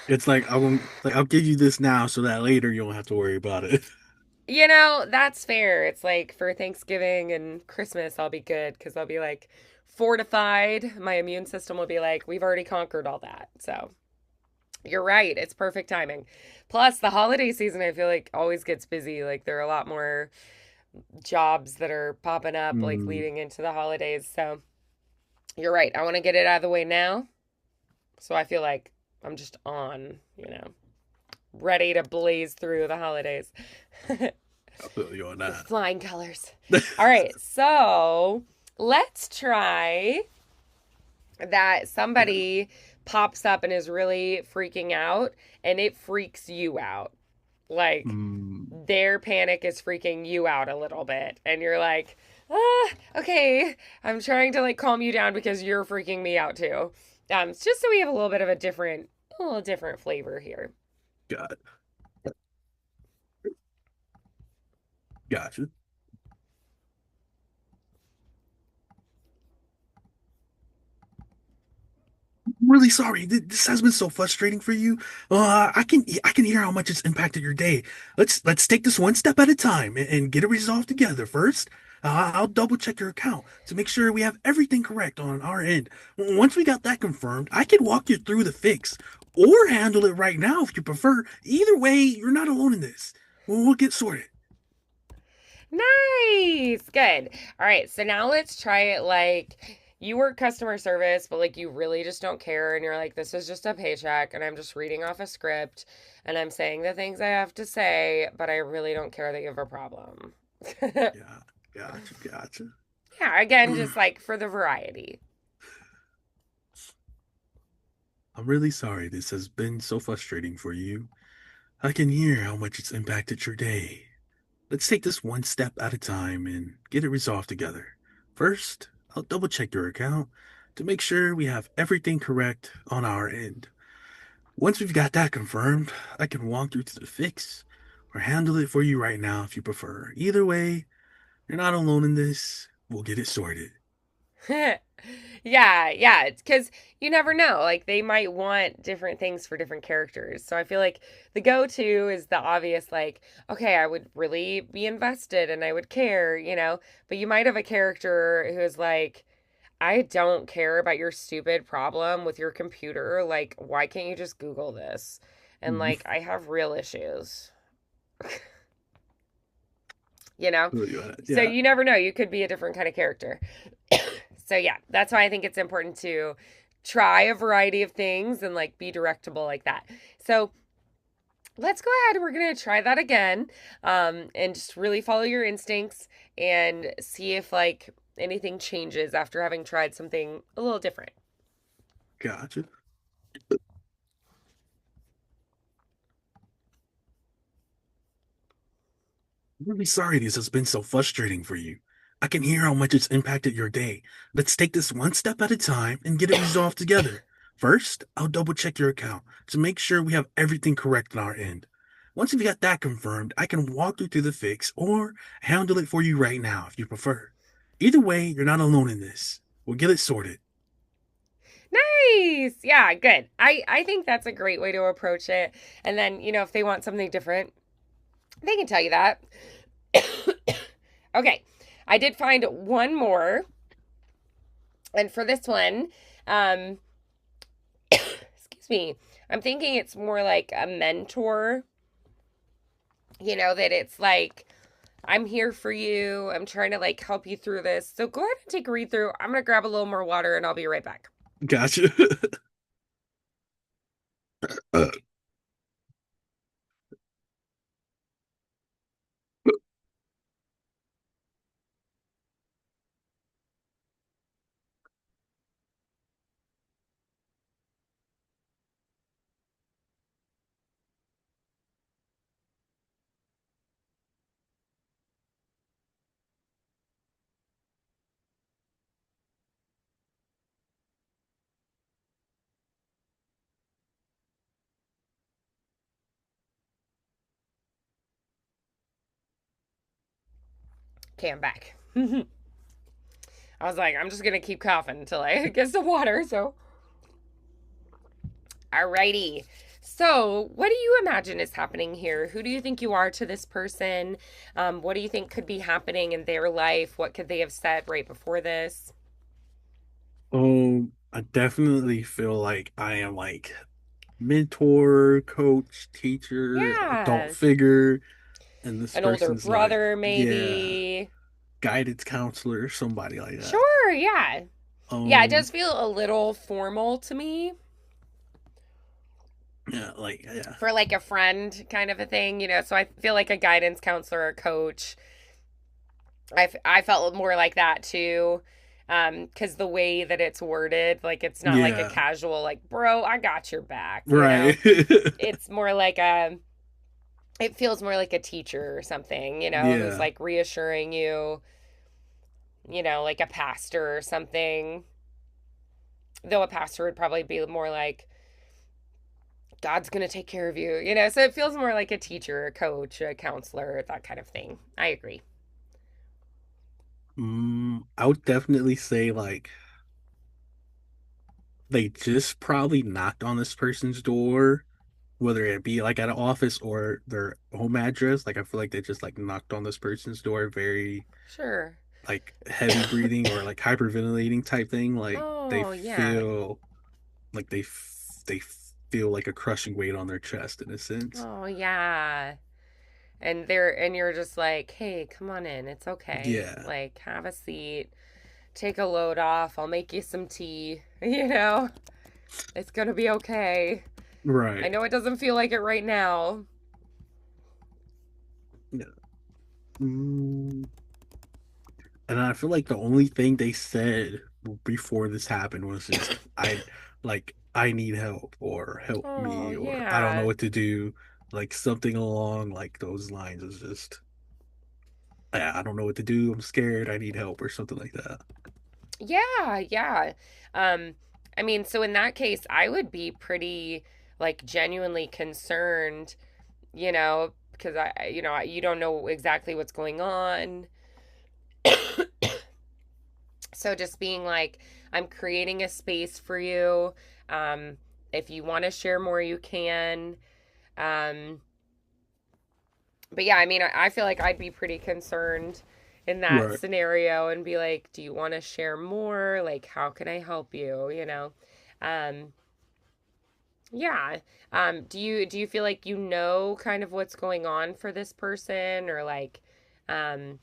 it's like I'll give you this now so that later you don't have to worry about it. That's fair. It's like for Thanksgiving and Christmas, I'll be good because I'll be like fortified. My immune system will be like, we've already conquered all that. So you're right. It's perfect timing. Plus, the holiday season, I feel like always gets busy. Like there are a lot more jobs that are popping up, like Mm, leading into the holidays. So you're right. I want to get it out of the way now. So I feel like I'm just ready to blaze through the holidays. I feel you on With that. flying colors. All right, so let's try that somebody pops up and is really freaking out, and it freaks you out. Like Mm, their panic is freaking you out a little bit, and you're like, okay, I'm trying to like calm you down because you're freaking me out too. It's just so we have a little bit of a little different flavor here. got gotcha. I'm really sorry. This has been so frustrating for you. I can hear how much it's impacted your day. Let's take this one step at a time and get it resolved together. First, I'll double check your account to make sure we have everything correct on our end. Once we got that confirmed, I can walk you through the fix or handle it right now if you prefer. Either way, you're not alone in this. We'll get sorted. Nice. Good. All right. So now let's try it like you work customer service, but like you really just don't care. And you're like, this is just a paycheck. And I'm just reading off a script and I'm saying the things I have to say, but I really don't care that you have a problem. Yeah, gotcha, gotcha. Yeah. Again, just like for the variety. I'm really sorry this has been so frustrating for you. I can hear how much it's impacted your day. Let's take this one step at a time and get it resolved together. First, I'll double check your account to make sure we have everything correct on our end. Once we've got that confirmed, I can walk you to the fix or handle it for you right now if you prefer. Either way, you're not alone in this. We'll get it sorted. Yeah, it's because you never know. Like they might want different things for different characters. So I feel like the go-to is the obvious, like, okay, I would really be invested and I would care. But you might have a character who's like, I don't care about your stupid problem with your computer. Like, why can't you just Google this? And Mm, like, I have real issues. you know? So yeah, you never know. You could be a different kind of character. So yeah, that's why I think it's important to try a variety of things and like be directable like that. So let's go ahead. We're gonna try that again, and just really follow your instincts and see if like anything changes after having tried something a little different. Gotcha. I'm really sorry this has been so frustrating for you. I can hear how much it's impacted your day. Let's take this one step at a time and get it resolved together. First, I'll double check your account to make sure we have everything correct on our end. Once we've got that confirmed, I can walk you through the fix or handle it for you right now if you prefer. Either way, you're not alone in this. We'll get it sorted. Nice. Yeah, good. I think that's a great way to approach it. And then, if they want something different, they can tell you that. Okay. I did find one more. And for this one, um excuse me, I'm thinking it's more like a mentor, that it's like I'm here for you. I'm trying to like help you through this. So go ahead and take a read through. I'm going to grab a little more water and I'll be right back. Gotcha. Uh, Okay, I'm back. I was like, I'm just going to keep coughing until I get some water. So, alrighty. So, what do you imagine is happening here? Who do you think you are to this person? What do you think could be happening in their life? What could they have said right before this? I definitely feel like I am like mentor, coach, teacher, adult Yeah. figure, and this An older person's like, brother, yeah, maybe. guidance counselor, somebody like that. Sure, yeah. Yeah, it Um, does feel a little formal to me yeah, like yeah, for like a friend kind of a thing. So I feel like a guidance counselor or coach. I felt more like that too. Because the way that it's worded, like it's not like a yeah, casual, like, bro, I got your back. right, It's more like it feels more like a teacher or something, who's yeah, like reassuring you, like a pastor or something. Though a pastor would probably be more like, God's going to take care of you. So it feels more like a teacher, a coach, a counselor, that kind of thing. I agree. I would definitely say like they just probably knocked on this person's door, whether it be like at an office or their home address. Like I feel like they just like knocked on this person's door very Sure. like heavy breathing or like hyperventilating type thing. Like they Oh, yeah. feel like they feel like a crushing weight on their chest in a sense. Oh, yeah. And you're just like, "Hey, come on in. It's okay. Yeah, Like, have a seat. Take a load off. I'll make you some tea. You know? It's going to be okay. I right. know it doesn't feel like it right now." Yeah. Mm, and I feel like the only thing they said before this happened was just I need help or help Oh, me or I don't know yeah. what to do. Like something along like those lines is just I don't know what to do. I'm scared. I need help or something like that. Yeah, yeah. Um, I mean, so in that case, I would be pretty like genuinely concerned, because you don't know exactly what's going on. So just being like, I'm creating a space for you. Um, if you want to share more, you can. Um, but yeah, I mean, I feel like I'd be pretty concerned in that Right. scenario and be like, do you want to share more? Like, how can I help you? Um, yeah. Do you feel like you know kind of what's going on for this person or like, um,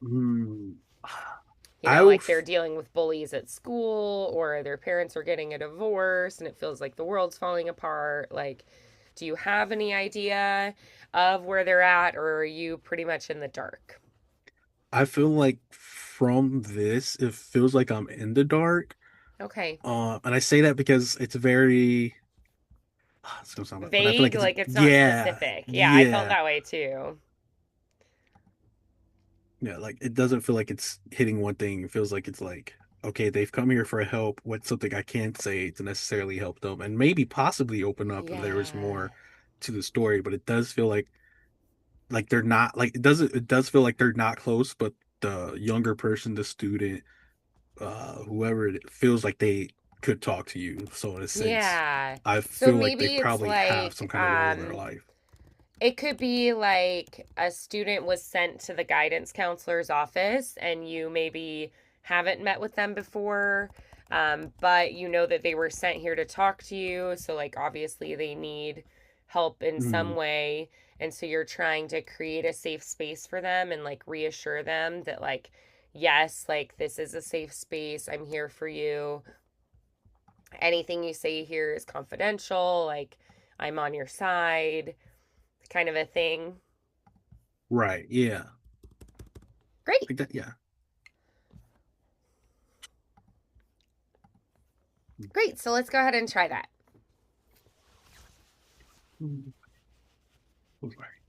Hmm. like I've they're dealing with bullies at school or their parents are getting a divorce and it feels like the world's falling apart. Like, do you have any idea of where they're at or are you pretty much in the dark? I feel like from this, it feels like I'm in the dark, Okay. And I say that because it's very, it's gonna sound bad, but I feel Vague, like it's, like it's not yeah, specific. Yeah, I felt yeah, that way too. yeah. Like it doesn't feel like it's hitting one thing. It feels like it's like, okay, they've come here for help. What's something I can't say to necessarily help them, and maybe possibly open up if there was Yeah. more to the story. But it does feel like they're not like it does feel like they're not close, but the younger person, the student, whoever it feels like they could talk to you. So in a sense, Yeah. I So feel like they maybe it's probably have some like kind of role in their life. it could be like a student was sent to the guidance counselor's office and you maybe haven't met with them before, but you know that they were sent here to talk to you. So, like, obviously, they need help in some Mhm. way. And so you're trying to create a safe space for them and like reassure them that, like, yes, like, this is a safe space. I'm here for you. Anything you say here is confidential. Like, I'm on your side, kind of a thing. Right. Yeah. Great. Like that. Yeah. Great. So let's go ahead and try that. Mhm. Oh, sorry.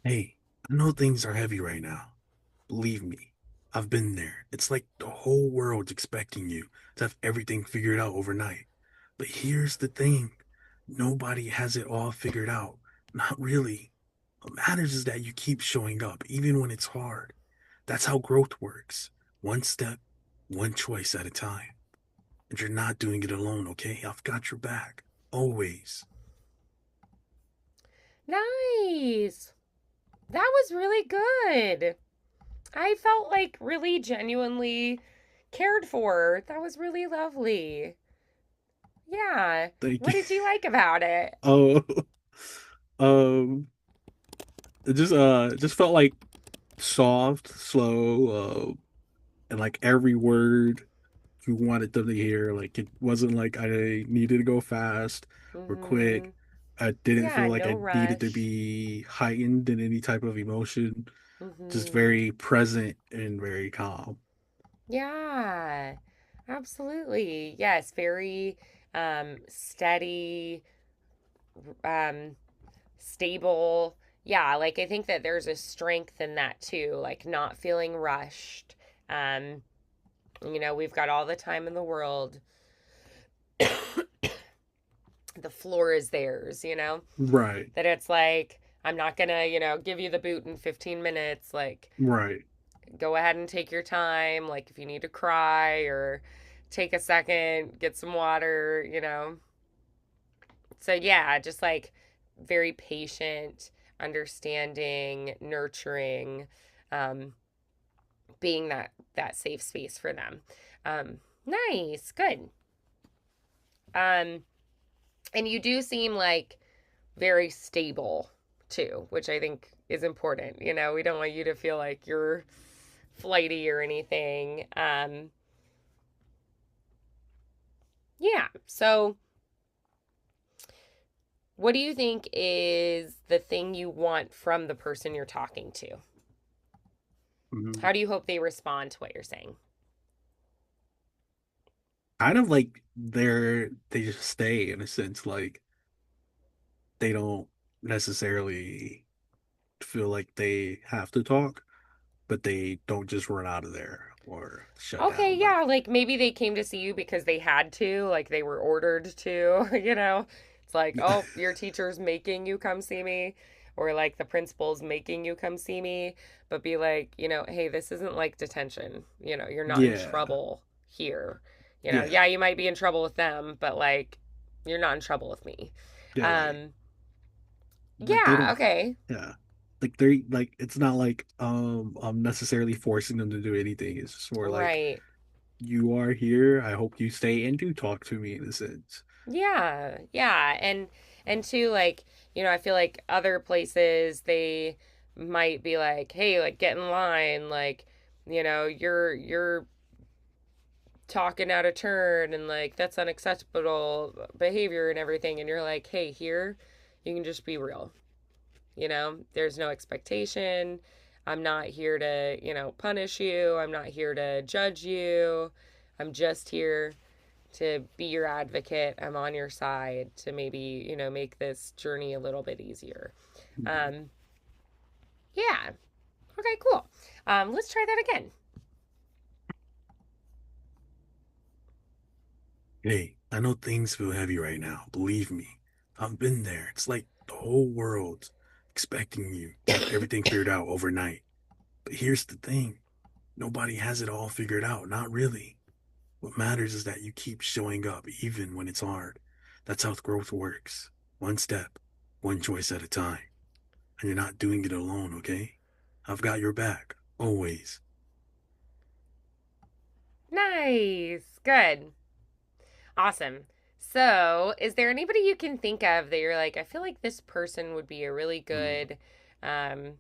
Hey, I know things are heavy right now. Believe me, I've been there. It's like the whole world's expecting you to have everything figured out overnight. But here's the thing, nobody has it all figured out. Not really. What matters is that you keep showing up, even when it's hard. That's how growth works. One step, one choice at a time. And you're not doing it alone, okay? I've got your back. Always. Nice. That was really good. I felt like really genuinely cared for. That was really lovely. Yeah. Thank What you. did you like about it? Oh, um, it just felt like soft, slow, and like every word you wanted them to hear. Like it wasn't like I needed to go fast or Mm-hmm. quick. I didn't Yeah, feel like no I needed to rush. be heightened in any type of emotion. Just Mm-hmm. very present and very calm. Yeah. Absolutely. Yes, very steady, um stable. Yeah, like I think that there's a strength in that too, like not feeling rushed. Um, we've got all the time in the world. The floor is theirs, Right, that it's like, I'm not gonna, give you the boot in 15 minutes. Like, right. go ahead and take your time. Like, if you need to cry or take a second, get some water. So, yeah, just like very patient, understanding, nurturing, um, being that safe space for them. Um, nice, good. Um, and you do seem like very stable too, which I think is important. We don't want you to feel like you're flighty or anything. Yeah. So, what do you think is the thing you want from the person you're talking to? Mhm. How do you hope they respond to what you're saying? Kind of like they just stay in a sense, like they don't necessarily feel like they have to talk, but they don't just run out of there or shut Okay, down. Like, yeah, like maybe they came to see you because they had to, like they were ordered to, you know? It's like, oh, your teacher's making you come see me, or like the principal's making you come see me, but be like, hey, this isn't like detention. You're not in yeah, trouble here. yeah, Yeah, you might be in trouble with them, but like, you're not in trouble with me. yeah. Um, Like they yeah, don't, okay. yeah. Like they're like it's not like I'm necessarily forcing them to do anything. It's just more like Right. you are here. I hope you stay and do talk to me in a sense. Yeah, yeah. And too, like, I feel like other places they might be like, "Hey, like get in line, like, you're talking out of turn and like that's unacceptable behavior and everything." And you're like, "Hey, here you can just be real." There's no expectation. I'm not here to, punish you. I'm not here to judge you. I'm just here to be your advocate. I'm on your side to maybe, make this journey a little bit easier. Um, yeah. Okay, cool. Let's try that again. Hey, I know things feel heavy right now. Believe me. I've been there. It's like the whole world's expecting you to have everything figured out overnight. But here's the thing. Nobody has it all figured out. Not really. What matters is that you keep showing up even when it's hard. That's how growth works. One step, one choice at a time. And you're not doing it alone, okay? I've got your back. Always. Nice. Good. Awesome. So, is there anybody you can think of that you're like, I feel like this person would be a really Mm. good, um,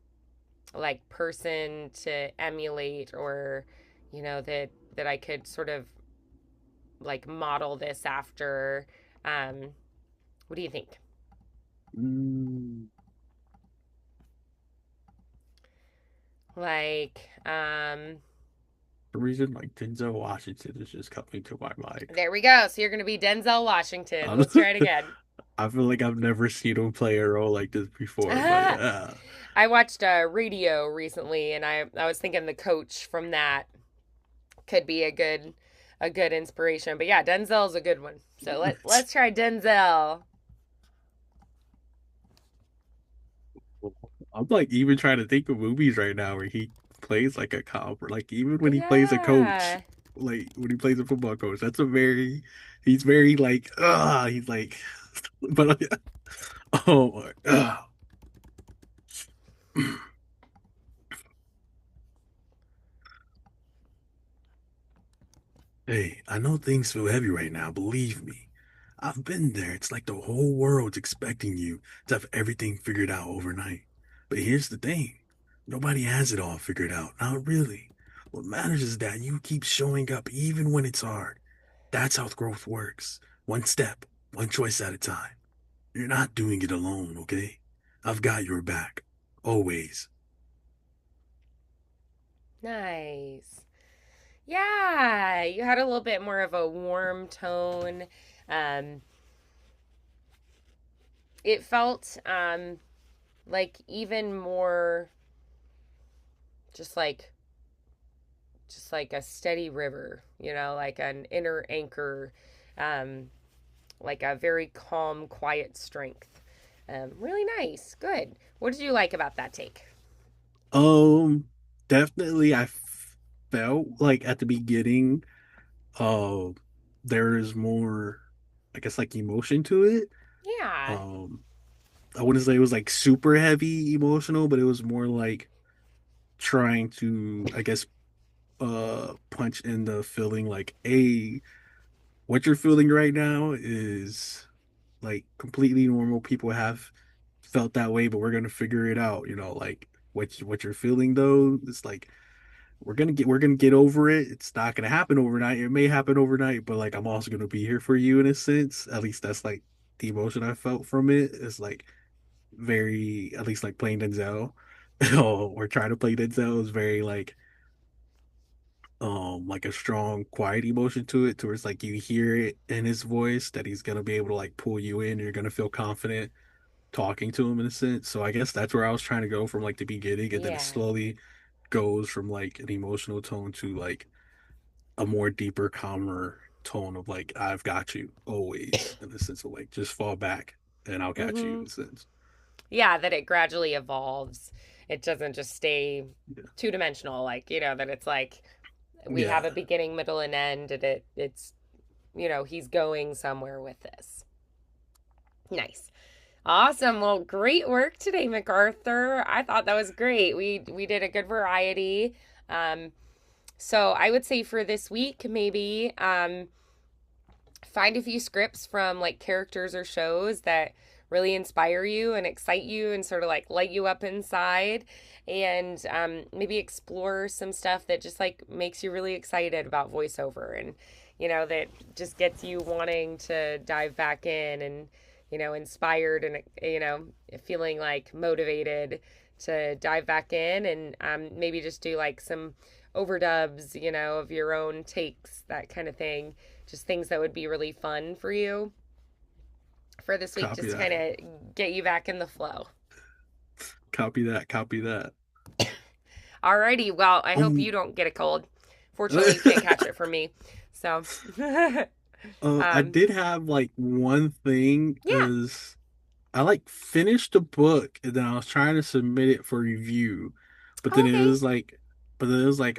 like person to emulate, or, that I could sort of like model this after? Um, what do you think? Mm. Like, The reason like Denzel Washington is just coming to my mind. there we go. So you're gonna be Denzel Washington. Um, Let's try it again. I feel like I've never seen him play a role like this before, but I watched Radio recently, and I was thinking the coach from that could be a good inspiration. But yeah, Denzel's a good one. So let's try Denzel. I'm like even trying to think of movies right now where he plays like a cop, or like even when he plays a coach, Yeah. like when he plays a football coach. He's very like he's like, but oh my, hey, I know things feel heavy right now, believe me. I've been there. It's like the whole world's expecting you to have everything figured out overnight. But here's the thing. Nobody has it all figured out. Not really. What matters is that you keep showing up even when it's hard. That's how growth works. One step, one choice at a time. You're not doing it alone, okay? I've got your back. Always. Nice. Yeah, you had a little bit more of a warm tone. Um, it felt like even more just like a steady river, like an inner anchor, um, like a very calm, quiet strength. Really nice. Good. What did you like about that take? Um, Definitely felt like at the beginning, uh, there is more, I guess, like emotion to it. Yeah. Um, I wouldn't say it was like super heavy emotional, but it was more like trying to, I guess, punch in the feeling like, hey, what you're feeling right now is like completely normal. People have felt that way, but we're gonna figure it out. Like what you're feeling though, it's like we're gonna get over it. It's not gonna happen overnight. It may happen overnight, but like I'm also gonna be here for you in a sense. At least that's like the emotion I felt from it. It's like very, at least like playing Denzel or trying to play Denzel is very like a strong quiet emotion to it, towards like you hear it in his voice that he's gonna be able to like pull you in. You're gonna feel confident talking to him in a sense. So I guess that's where I was trying to go from like the beginning, and then it Yeah. slowly goes from like an emotional tone to like a more deeper, calmer tone of like I've got you always, in the sense of like just fall back and I'll catch you, in Mm-hmm. a sense. Yeah, that it gradually evolves. It doesn't just stay Yeah. two dimensional, like, that it's like we have Yeah. a beginning, middle, and end, and it's he's going somewhere with this. Nice. Awesome. Well, great work today, MacArthur. I thought that was great. We did a good variety. Um, so I would say for this week, maybe find a few scripts from like characters or shows that really inspire you and excite you and sort of like light you up inside, and maybe explore some stuff that just like makes you really excited about voiceover, and that just gets you wanting to dive back in and inspired and, feeling like motivated to dive back in and maybe just do like some overdubs, of your own takes, that kind of thing. Just things that would be really fun for you for this week, Copy just to that. kind of get you back in the flow. Copy that. Copy that. Alrighty, well, I hope you don't get a cold. Fortunately, you can't catch it from me. So, I um, did have like one thing yeah. is I like finished the book and then I was trying to submit it for review, but then it Okay. was like,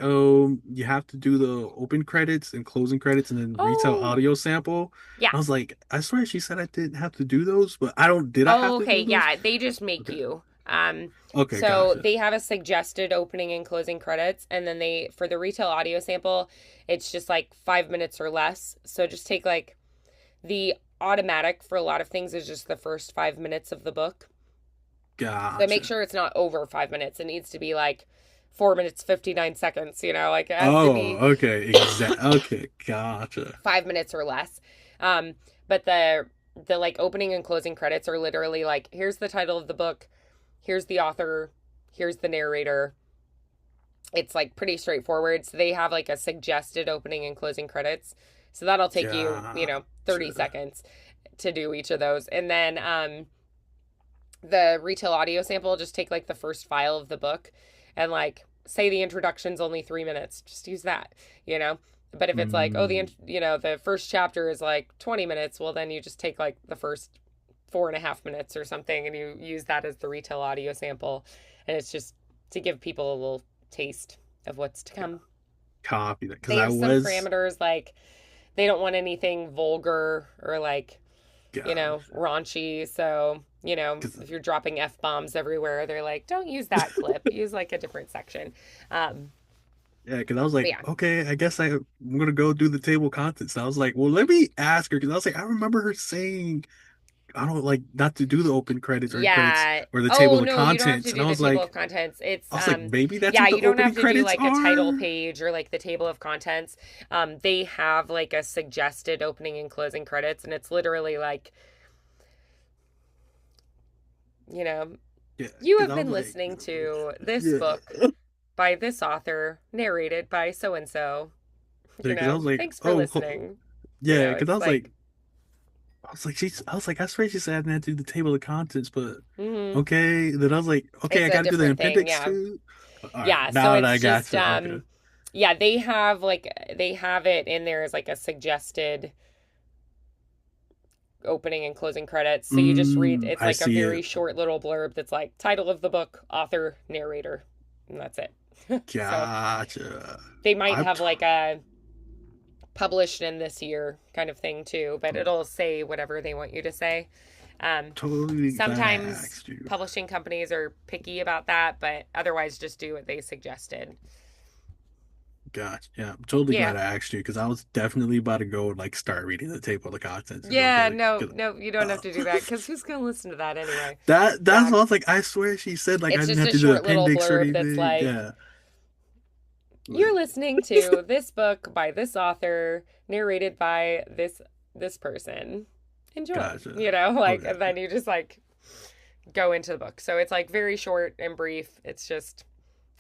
oh, you have to do the open credits and closing credits and then retail Oh, audio sample. yeah. I was like, I swear she said I didn't have to do those, but I don't. Did I have Oh, to okay. do those? Yeah, they just make Okay. you. Okay, So gotcha. they have a suggested opening and closing credits, and then for the retail audio sample, it's just like 5 minutes or less. So just take like the automatic for a lot of things is just the first 5 minutes of the book. So make Gotcha. sure it's not over 5 minutes. It needs to be like 4 minutes, 59 seconds, like it has to Oh, be okay, Okay, gotcha. 5 minutes or less. Um, but the like opening and closing credits are literally like, here's the title of the book, here's the author, here's the narrator. It's like pretty straightforward. So they have like a suggested opening and closing credits. So that'll take you, Gotcha. 30 seconds to do each of those. And then the retail audio sample, just take like the first file of the book and like say the introduction's only 3 minutes. Just use that, you know? But if it's like, oh, Mm, the first chapter is like 20 minutes, well, then you just take like the first 4.5 minutes or something and you use that as the retail audio sample. And it's just to give people a little taste of what's to come. copy that because They I have some was parameters like they don't want anything vulgar or like, God. raunchy. So, Cause, if you're dropping F bombs everywhere, they're like, don't use that clip, use like a different section. Um, yeah, because I was but like, yeah. okay, I guess I'm gonna go do the table contents. And I was like, well, let me ask her because I was like, I remember her saying I don't like not to do the open credits or credits Yeah. or the Oh table of no, you don't have to contents. And do the table of contents. I was like, maybe that's Yeah, what the you don't have opening to do credits like a title are. page or like the table of contents. They have like a suggested opening and closing credits, and it's literally like, you know, Yeah, you because have I was been like, listening to this yeah, book by this author, narrated by so and so. because I was like, Thanks for oh, listening. yeah, because It's like, I was like, I swear she said I didn't have to do the table of contents, but mm-hmm. okay. Then I was like, okay, It's I a got to do the different thing. appendix Yeah. too. All right, Yeah. So now that I it's got just, you, okay. yeah, they have it in there as like a suggested opening and closing credits. So you just read, it's I like a see very it. short little blurb that's like title of the book, author, narrator, and that's it. So Gotcha. they might I have like a published in this year kind of thing too, but it'll say whatever they want you to say. Um, totally glad I Sometimes asked you. publishing companies are picky about that, but otherwise just do what they suggested. Gotcha. Yeah, I'm totally Yeah. glad I asked you because I was definitely about to go and like start reading the table of the contents real Yeah, quick. no, 'Cause, no, you don't have uh, to do that because who's going to listen to that anyway? that's Yeah. what I was like. I swear she said like I It's didn't just have a to do the short little appendix or blurb that's anything. like, Yeah, you're like listening to this book by this author, narrated by this person. Enjoy. gotcha. Like, Okay, and then you just like go into the book. So it's like very short and brief. It's just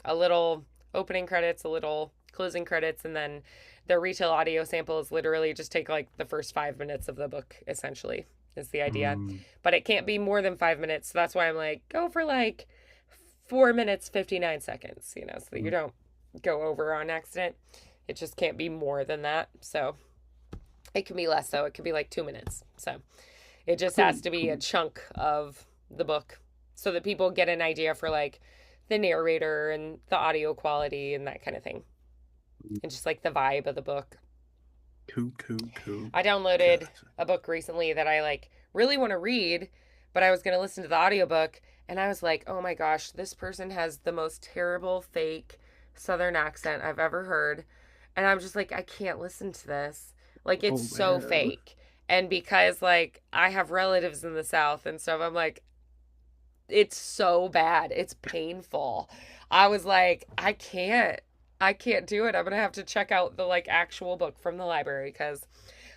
a little opening credits, a little closing credits, and then the retail audio sample is literally just take like the first 5 minutes of the book, essentially, is the idea. mm, But it can't be more than 5 minutes. So that's why I'm like, go for like 4 minutes, 59 seconds, so that you mm, don't go over on accident. It just can't be more than that. So it can be less, though. It could be like 2 minutes. So it just cool, has to be a cool. chunk of the book so that people get an idea for like the narrator and the audio quality and that kind of thing. And just like the vibe of the book. Cool, cool, cool. I downloaded Gotcha. a book recently that I like really want to read, but I was going to listen to the audiobook and I was like, "Oh my gosh, this person has the most terrible fake southern accent I've ever heard." And I'm just like, "I can't listen to this. Like it's Oh so man. fake." And because like I have relatives in the south and stuff, I'm like, it's so bad. It's painful. I was like, I can't do it. I'm gonna have to check out the like actual book from the library because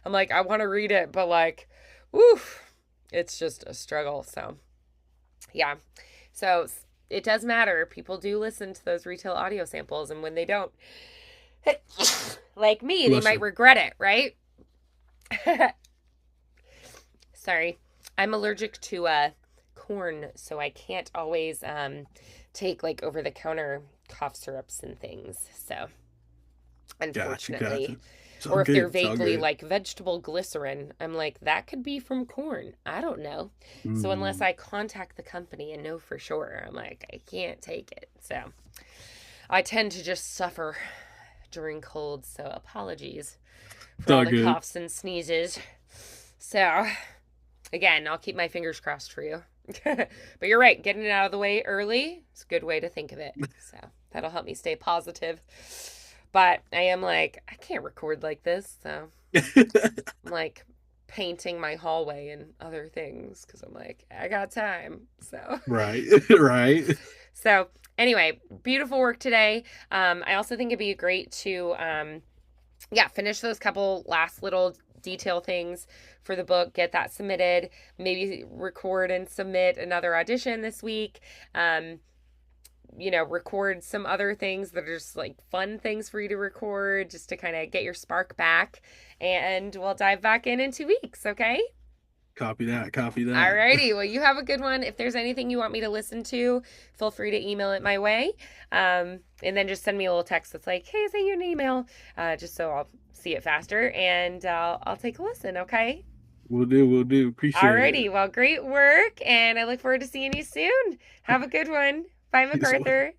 I'm like, I want to read it, but like, woof, it's just a struggle. So, yeah. So it does matter. People do listen to those retail audio samples, and when they don't, like me, they Bless might you. regret it, right? Sorry. I'm allergic to corn, so I can't always take like over the counter cough syrups and things. So, Gotcha, unfortunately. gotcha. It's all Or if good. they're It's all vaguely good. like vegetable glycerin, I'm like, that could be from corn. I don't know. So, unless Mm. I contact the company and know for sure, I'm like, I can't take it. So, I tend to just suffer during colds. So, apologies It's for all all the good. coughs and sneezes. So, again, I'll keep my fingers crossed for you. But you're right, getting it out of the way early is a good way to think of it. So that'll help me stay positive. But I am like, I can't record like this. So I'm like painting my hallway and other things because I'm like, I got time. So, Right, right. so anyway, beautiful work today. I also think it'd be great to yeah, finish those couple last little detail things for the book, get that submitted, maybe record and submit another audition this week. Um, record some other things that are just like fun things for you to record just to kind of get your spark back. And we'll dive back in 2 weeks, okay? Copy that, copy that. Alrighty, well, you have a good one. If there's anything you want me to listen to, feel free to email it my way. And then just send me a little text that's like, hey, send you an email, just so I'll see it faster and I'll take a listen, okay? We'll do, we'll do. Appreciate it. Alrighty, well, great work, and I look forward to seeing you soon. Have a good one. Bye, Peace. McArthur.